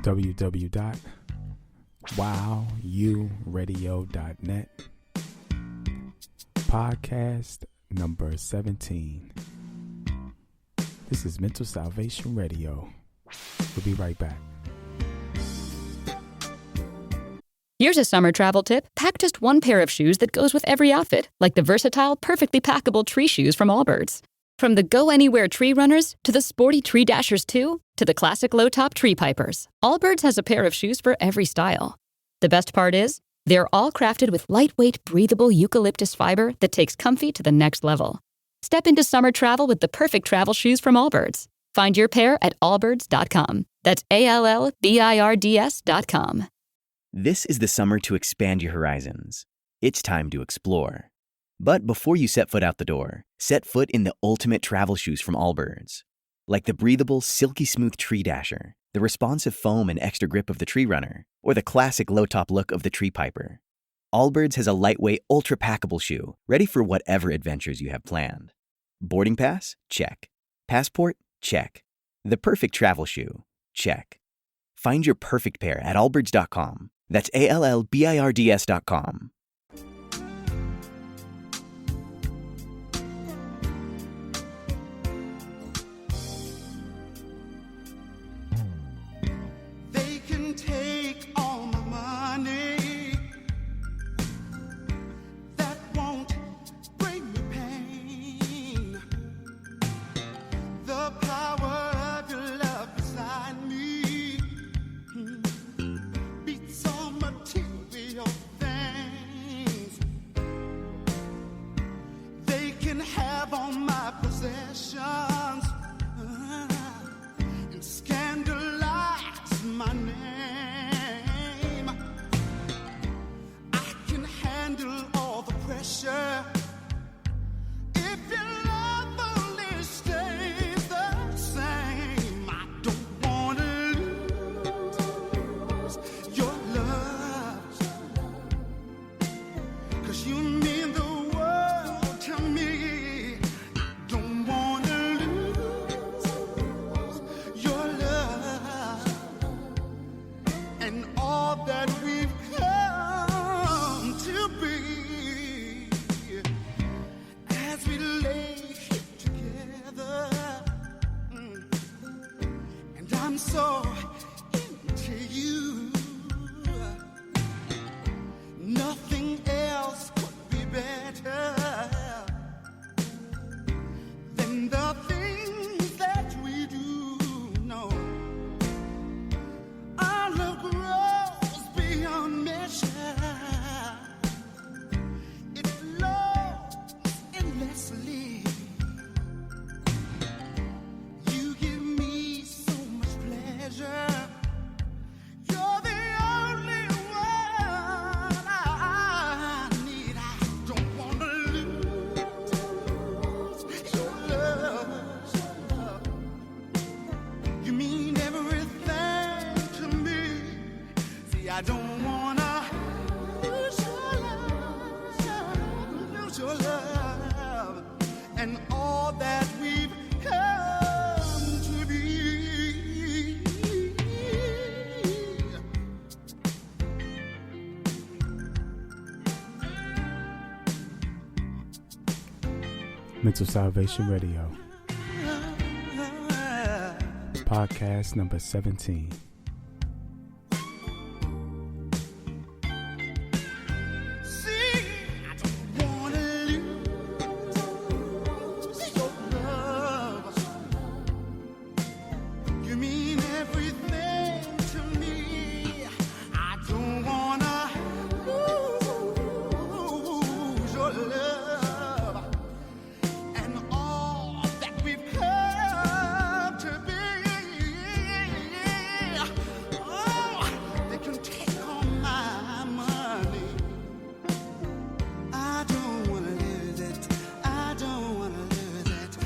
www.wowuradio.net. Podcast number 17. This is Mental Salvation Radio. We'll be right back. Here's a summer travel tip. Pack just one pair of shoes that goes with every outfit, like the versatile, perfectly packable tree shoes from Allbirds. From the go-anywhere tree runners, to the sporty tree dashers too, to the classic low-top tree pipers, Allbirds has a pair of shoes for every style. The best part is, they're all crafted with lightweight, breathable eucalyptus fiber that takes comfy to the next level. Step into summer travel with the perfect travel shoes from Allbirds. Find your pair at allbirds.com. That's ALLBIRDS.com. This is the summer to expand your horizons. It's time to explore. But before you set foot out the door, set foot in the ultimate travel shoes from Allbirds. Like the breathable, silky smooth Tree Dasher, the responsive foam and extra grip of the Tree Runner, or the classic low-top look of the Tree Piper. Allbirds has a lightweight, ultra-packable shoe, ready for whatever adventures you have planned. Boarding pass? Check. Passport? Check. The perfect travel shoe? Check. Find your perfect pair at allbirds.com. That's ALLBIRDS.com. They can take all my money. That won't bring me pain. The power of your love beside me beats all material things. They can have all my possessions and scandalize my name. I can handle all the pressure if your love only stays the same. I don't want to lose your love, 'cause you mean the world to me. I don't want to lose your love and all that we've come to be. As we lay here together, and I'm so into you, nothing else could be better than the things that we do. No, our love grows beyond measure. It flows endlessly. You give me so much pleasure. You're the only one I need. I don't want to lose your love. You mean everything to me. See, I don't want to lose your love and all that we've come to be. Mental Salvation Radio. Podcast number 17. See, I don't want to lose your love. You mean everything to me. I don't want to lose your love and all that we've come to be. Oh, they can take all my money. I don't want to lose it. I don't want to lose it.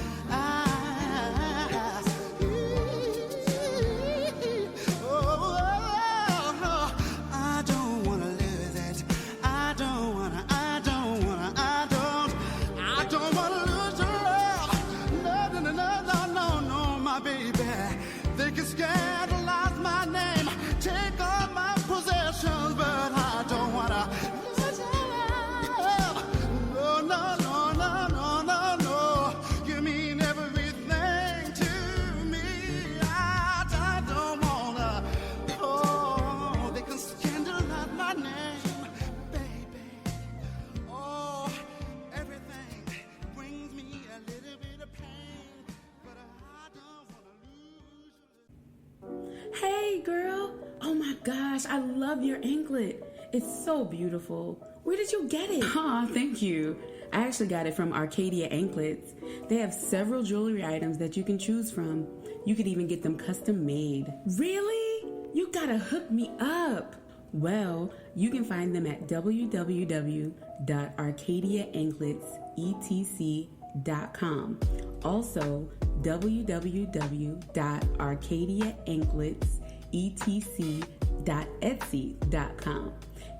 Hey, girl. Oh my gosh, I love your anklet. It's so beautiful. Where did you get it? Aw, thank you. I actually got it from Arcadia Anklets. They have several jewelry items that you can choose from. You could even get them custom made. Really? You gotta hook me up. Well, you can find them at www.arcadiaanklets.etc.com. Also, www.arcadiaanklets.etc.etsy.com.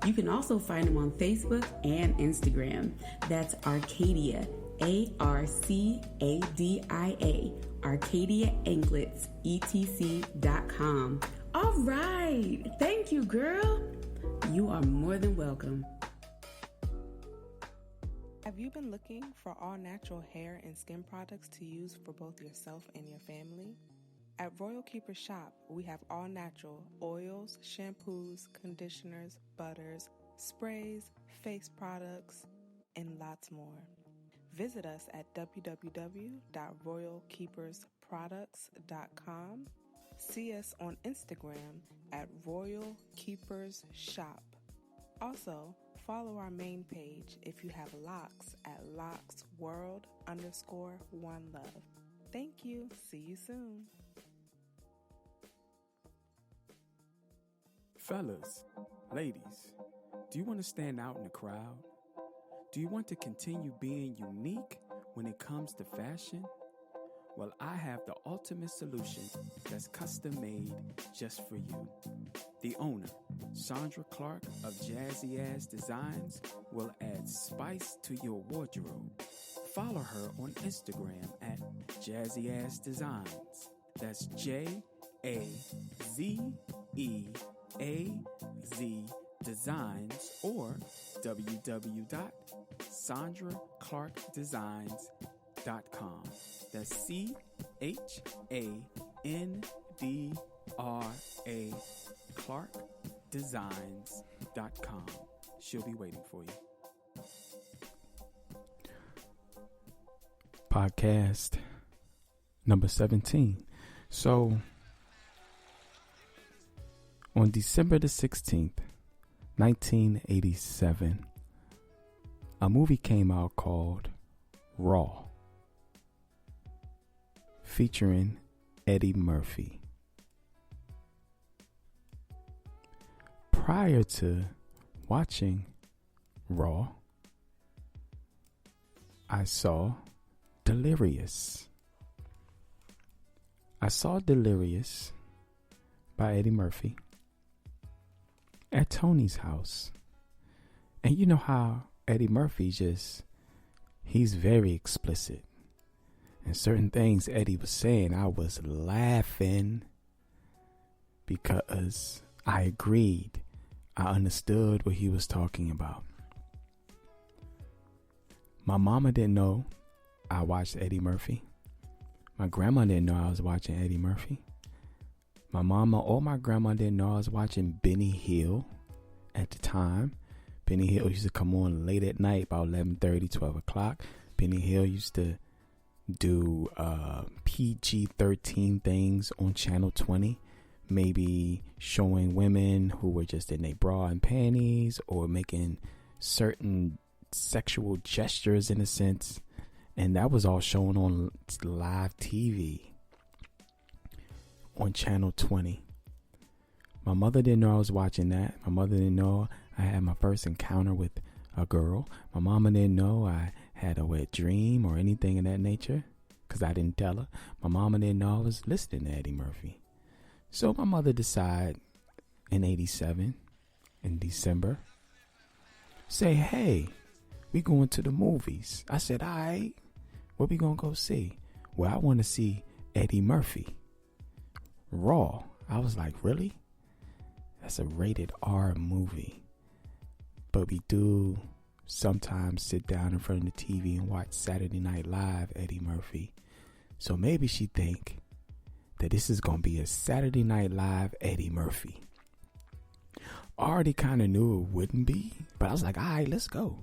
You can also find them on Facebook and Instagram. That's Arcadia, ARCADIA, Arcadia Anklets, etc.com. All right. Thank you, girl. You are more than welcome. Have you been looking for all natural hair and skin products to use for both yourself and your family? At Royal Keeper Shop, we have all natural oils, shampoos, conditioners, butters, sprays, face products, and lots more. Visit us at www.royalkeepersproducts.com. See us on Instagram at Royal Keepers Shop. Also, follow our main page if you have locks at locksworld_1love. Thank you. See you soon. Fellas, ladies, do you want to stand out in the crowd? Do you want to continue being unique when it comes to fashion? Well, I have the ultimate solution that's custom made just for you. The owner, Sandra Clark of Jazzy Ass Designs, will add spice to your wardrobe. Follow her on Instagram at Jazzy Ass Designs. That's JAZEAZ Designs or www.sandraclarkdesigns.com. That's CHANDRA ClarkDesigns.com. She'll be waiting for you. Podcast number 17. So, on December the 16th, 1987, a movie came out called Raw, featuring Eddie Murphy. Prior to watching Raw, I saw Delirious. I saw Delirious by Eddie Murphy at Tony's house. And you know how Eddie Murphy he's very explicit. And certain things Eddie was saying, I was laughing because I agreed. I understood what he was talking about. My mama didn't know I watched Eddie Murphy. My grandma didn't know I was watching Eddie Murphy. My mama or my grandma didn't know I was watching Benny Hill at the time. Benny Hill used to come on late at night, about 11:30, 12 o'clock. Benny Hill used to do PG-13 things on Channel 20. Maybe showing women who were just in their bra and panties or making certain sexual gestures in a sense. And that was all shown on live TV on Channel 20. My mother didn't know I was watching that. My mother didn't know I had my first encounter with a girl. My mama didn't know I had a wet dream or anything of that nature because I didn't tell her. My mama didn't know I was listening to Eddie Murphy. So my mother decided in 87, in December, say, hey, we going to the movies. I said, all right, what we gonna go see? Well, I want to see Eddie Murphy. Raw. I was like, really? That's a rated R movie. But we do sometimes sit down in front of the TV and watch Saturday Night Live, Eddie Murphy. So maybe she think that this is going to be a Saturday Night Live Eddie Murphy. I already kind of knew it wouldn't be, but I was like, all right, let's go.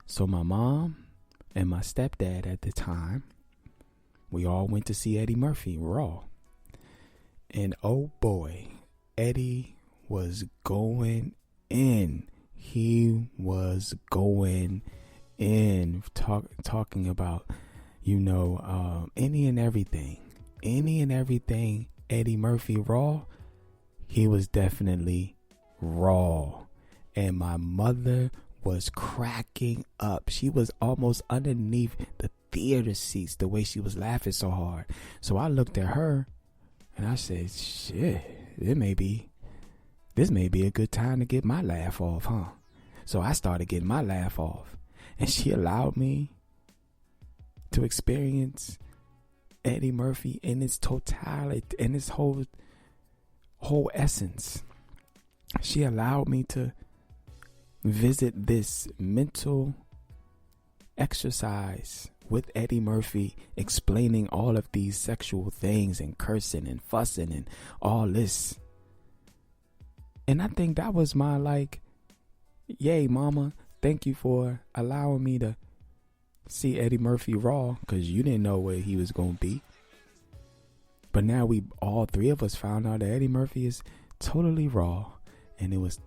So my mom and my stepdad at the time, we all went to see Eddie Murphy, Raw. And oh boy, Eddie was going in. He was going in, talking about, any and everything. Eddie Murphy raw. He was definitely raw. And my mother was cracking up. She was almost underneath the theater seats, the way she was laughing so hard. So I looked at her and I said, shit, this may be a good time to get my laugh off, huh? So I started getting my laugh off. And she allowed me to experience Eddie Murphy in its totality, in its whole essence. She allowed me to visit this mental exercise with Eddie Murphy, explaining all of these sexual things and cursing and fussing and all this. And I think that was my yay, mama, thank you for allowing me to see Eddie Murphy raw, because you didn't know where he was going to be. But now all three of us found out that Eddie Murphy is totally raw. And it was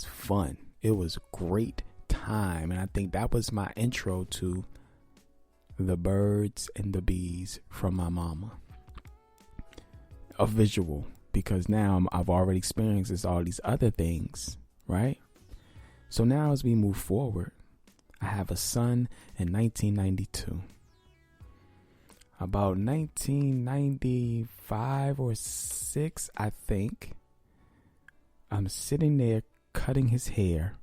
fun. It was great time. And I think that was my intro to the birds and the bees from my mama. A visual, because now I've already experienced all these other things, right? So now as we move forward, I have a son in 1992. About 1995 or 6, I think, I'm sitting there cutting his hair,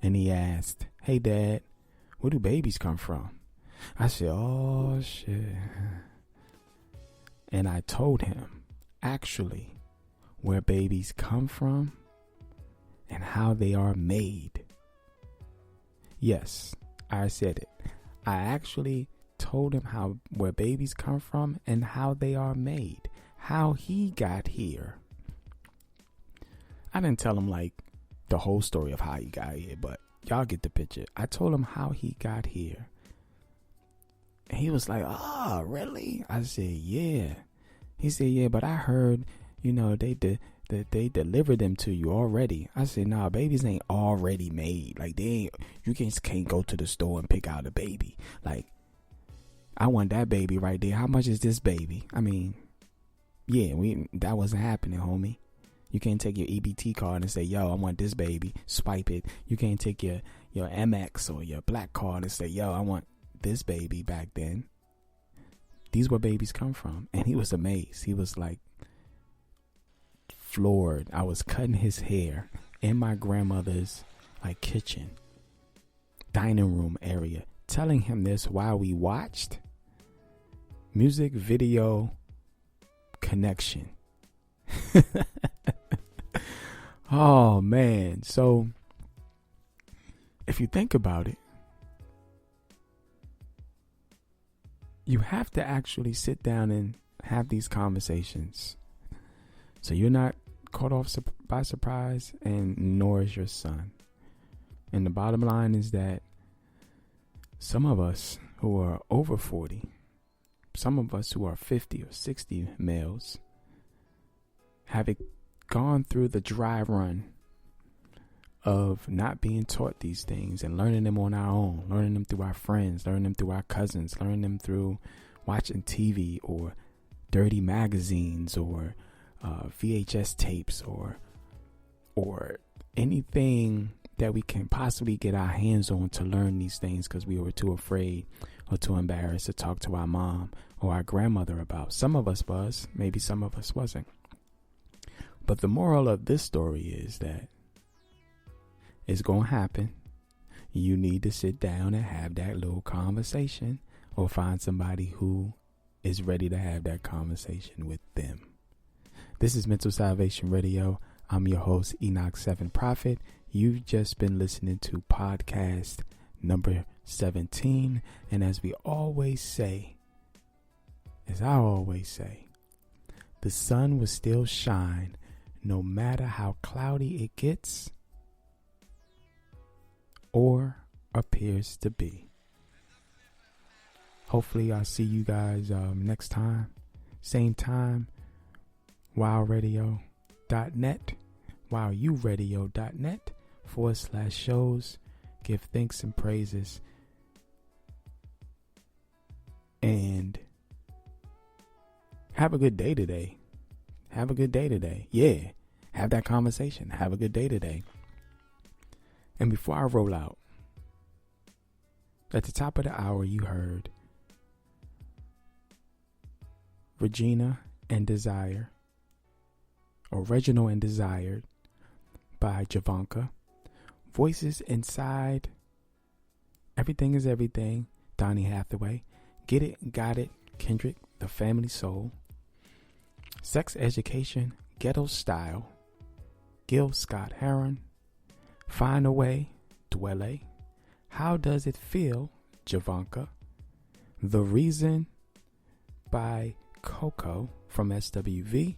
and he asked, "Hey, Dad, where do babies come from?" I said, "Oh, shit." And I told him, actually, where babies come from and how they are made. Yes, I said it. I actually told him where babies come from and how they are made, how he got here. I didn't tell him the whole story of how he got here, but y'all get the picture. I told him how he got here. And he was like, "Oh, really?" I said, "Yeah." He said, "Yeah, but I heard, they delivered them to you already." I said, "Nah, babies ain't already made. You just can't go to the store and pick out a baby. I want that baby right there. How much is this baby?" I mean, yeah, that wasn't happening, homie. You can't take your EBT card and say, "Yo, I want this baby." Swipe it. You can't take your MX or your black card and say, "Yo, I want this baby." Back then, these were babies come from. And he was amazed. He was floored. I was cutting his hair in my grandmother's kitchen, dining room area, telling him this while we watched Music Video Connection. Oh man. So if you think about it, you have to actually sit down and have these conversations, so you're not caught off by surprise, and nor is your son. And the bottom line is that some of us who are over 40, some of us who are 50 or 60 males, have gone through the dry run of not being taught these things and learning them on our own, learning them through our friends, learning them through our cousins, learning them through watching TV or dirty magazines or VHS tapes or anything that we can possibly get our hands on to learn these things, because we were too afraid or too embarrassed to talk to our mom or our grandmother about. Some of us was, maybe some of us wasn't. But the moral of this story is that it's going to happen. You need to sit down and have that little conversation, or find somebody who is ready to have that conversation with them. This is Mental Salvation Radio. I'm your host, Enoch 7 Prophet. You've just been listening to podcast number 17. And as we always say, as I always say, the sun will still shine no matter how cloudy it gets or appears to be. Hopefully I'll see you guys next time. Same time. Wow Radio. wowuradio.net, wowuradio.net/shows. Give thanks and praises. And have a good day today. Have a good day today. Yeah. Have that conversation. Have a good day today. And before I roll out, at the top of the hour, you heard Regina and Desire, Original and Desired by Javanka. Voices Inside, Everything is Everything, Donny Hathaway. Get It, Got It, Kendrick, The Family Soul. Sex Education, Ghetto Style, Gil Scott Heron. Find a Way, Dwele. How Does It Feel, Javanka. The Reason by Coco from SWV.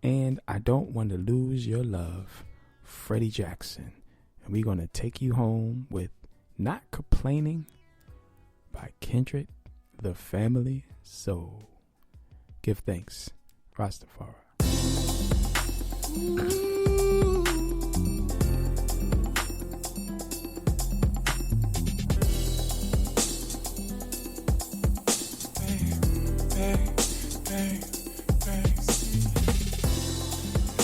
And I Don't Want to Lose Your Love, Freddie Jackson. And we're going to take you home with Not Complaining by Kendrick, The Family Soul. Give thanks. Rastafari.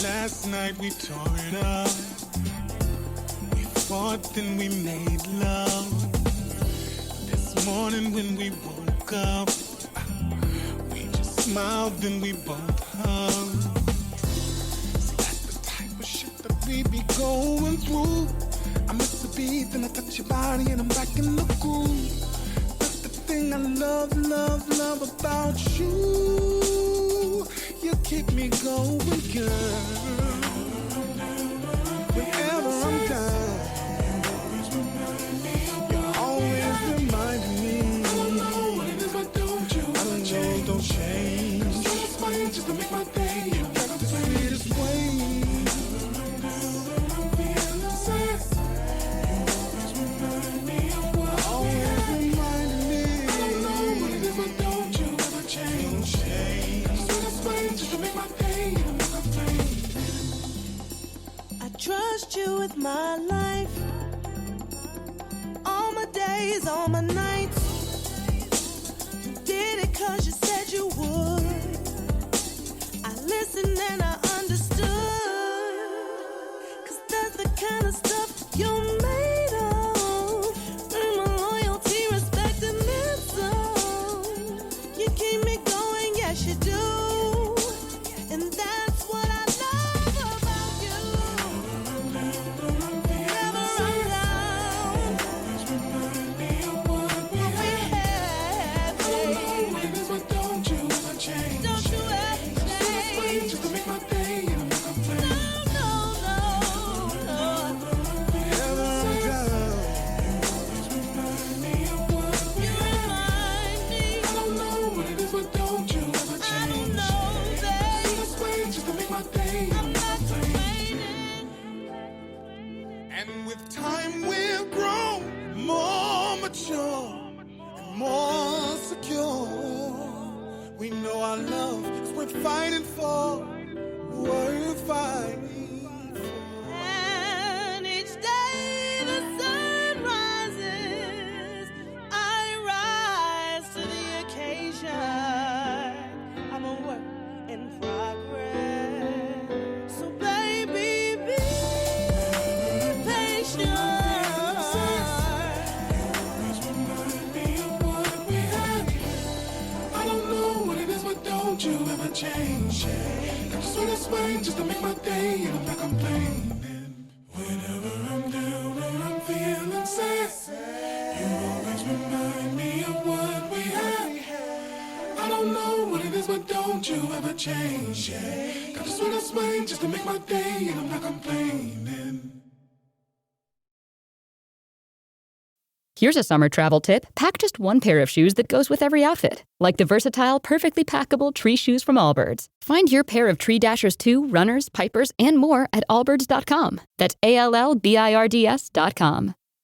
Last night we tore it up. We fought, then we made love. This morning when we woke up, we just smiled, then we both hugged. See, that's the type of shit that we be going through. I miss the beat, then I touch your body, and I'm back in the groove. That's the thing I love, love, love about you. You keep me going, girl. Whenever I'm down, you always remind me. I don't know what it is, but don't you ever change. Don't change. I'm trying to explain just to make my day. That's the sweetest way. I'm feeling sad. You always remind me of what always remind me. I don't know what it is, but don't you ever change. Don't change. Just to make my day, I trust you with my life, all my days, all my nights. You did it 'cause you said you would. I listened and I understood, 'cause that's the kind of stuff you're made of. My loyalty, respect, and then some. You keep me going, yes you do. And that's what I love about you. Whenever I'm down, remind me of what we had. I don't know what it is, but don't you ever change. Don't you ever change. Just to make my day and I'm not complaining. No, no, no, no. Whenever I'm down, remind me of what we had. I don't know what it is, but don't you ever change. I don't know. Just to make my day. I'm not complaining. and with time we'll grow more mature and more secure. We know our love is worth fighting for, worth fighting for. And each day the sun rises, I rise to the occasion. I'm a work in progress. So baby, be patient. I don't know what it is, but don't you ever change. I just wanna explain just to make my day, and I'm not complaining. Whenever I'm down or I'm feeling sad, you always remind me of what we had. I don't know what it is, but don't you ever change. I just wanna explain just to make my day, and I'm not complaining. Here's a summer travel tip. Pack just one pair of shoes that goes with every outfit, like the versatile, perfectly packable tree shoes from Allbirds. Find your pair of Tree Dashers 2, runners, pipers, and more at allbirds.com. That's ALLBIRDS.com.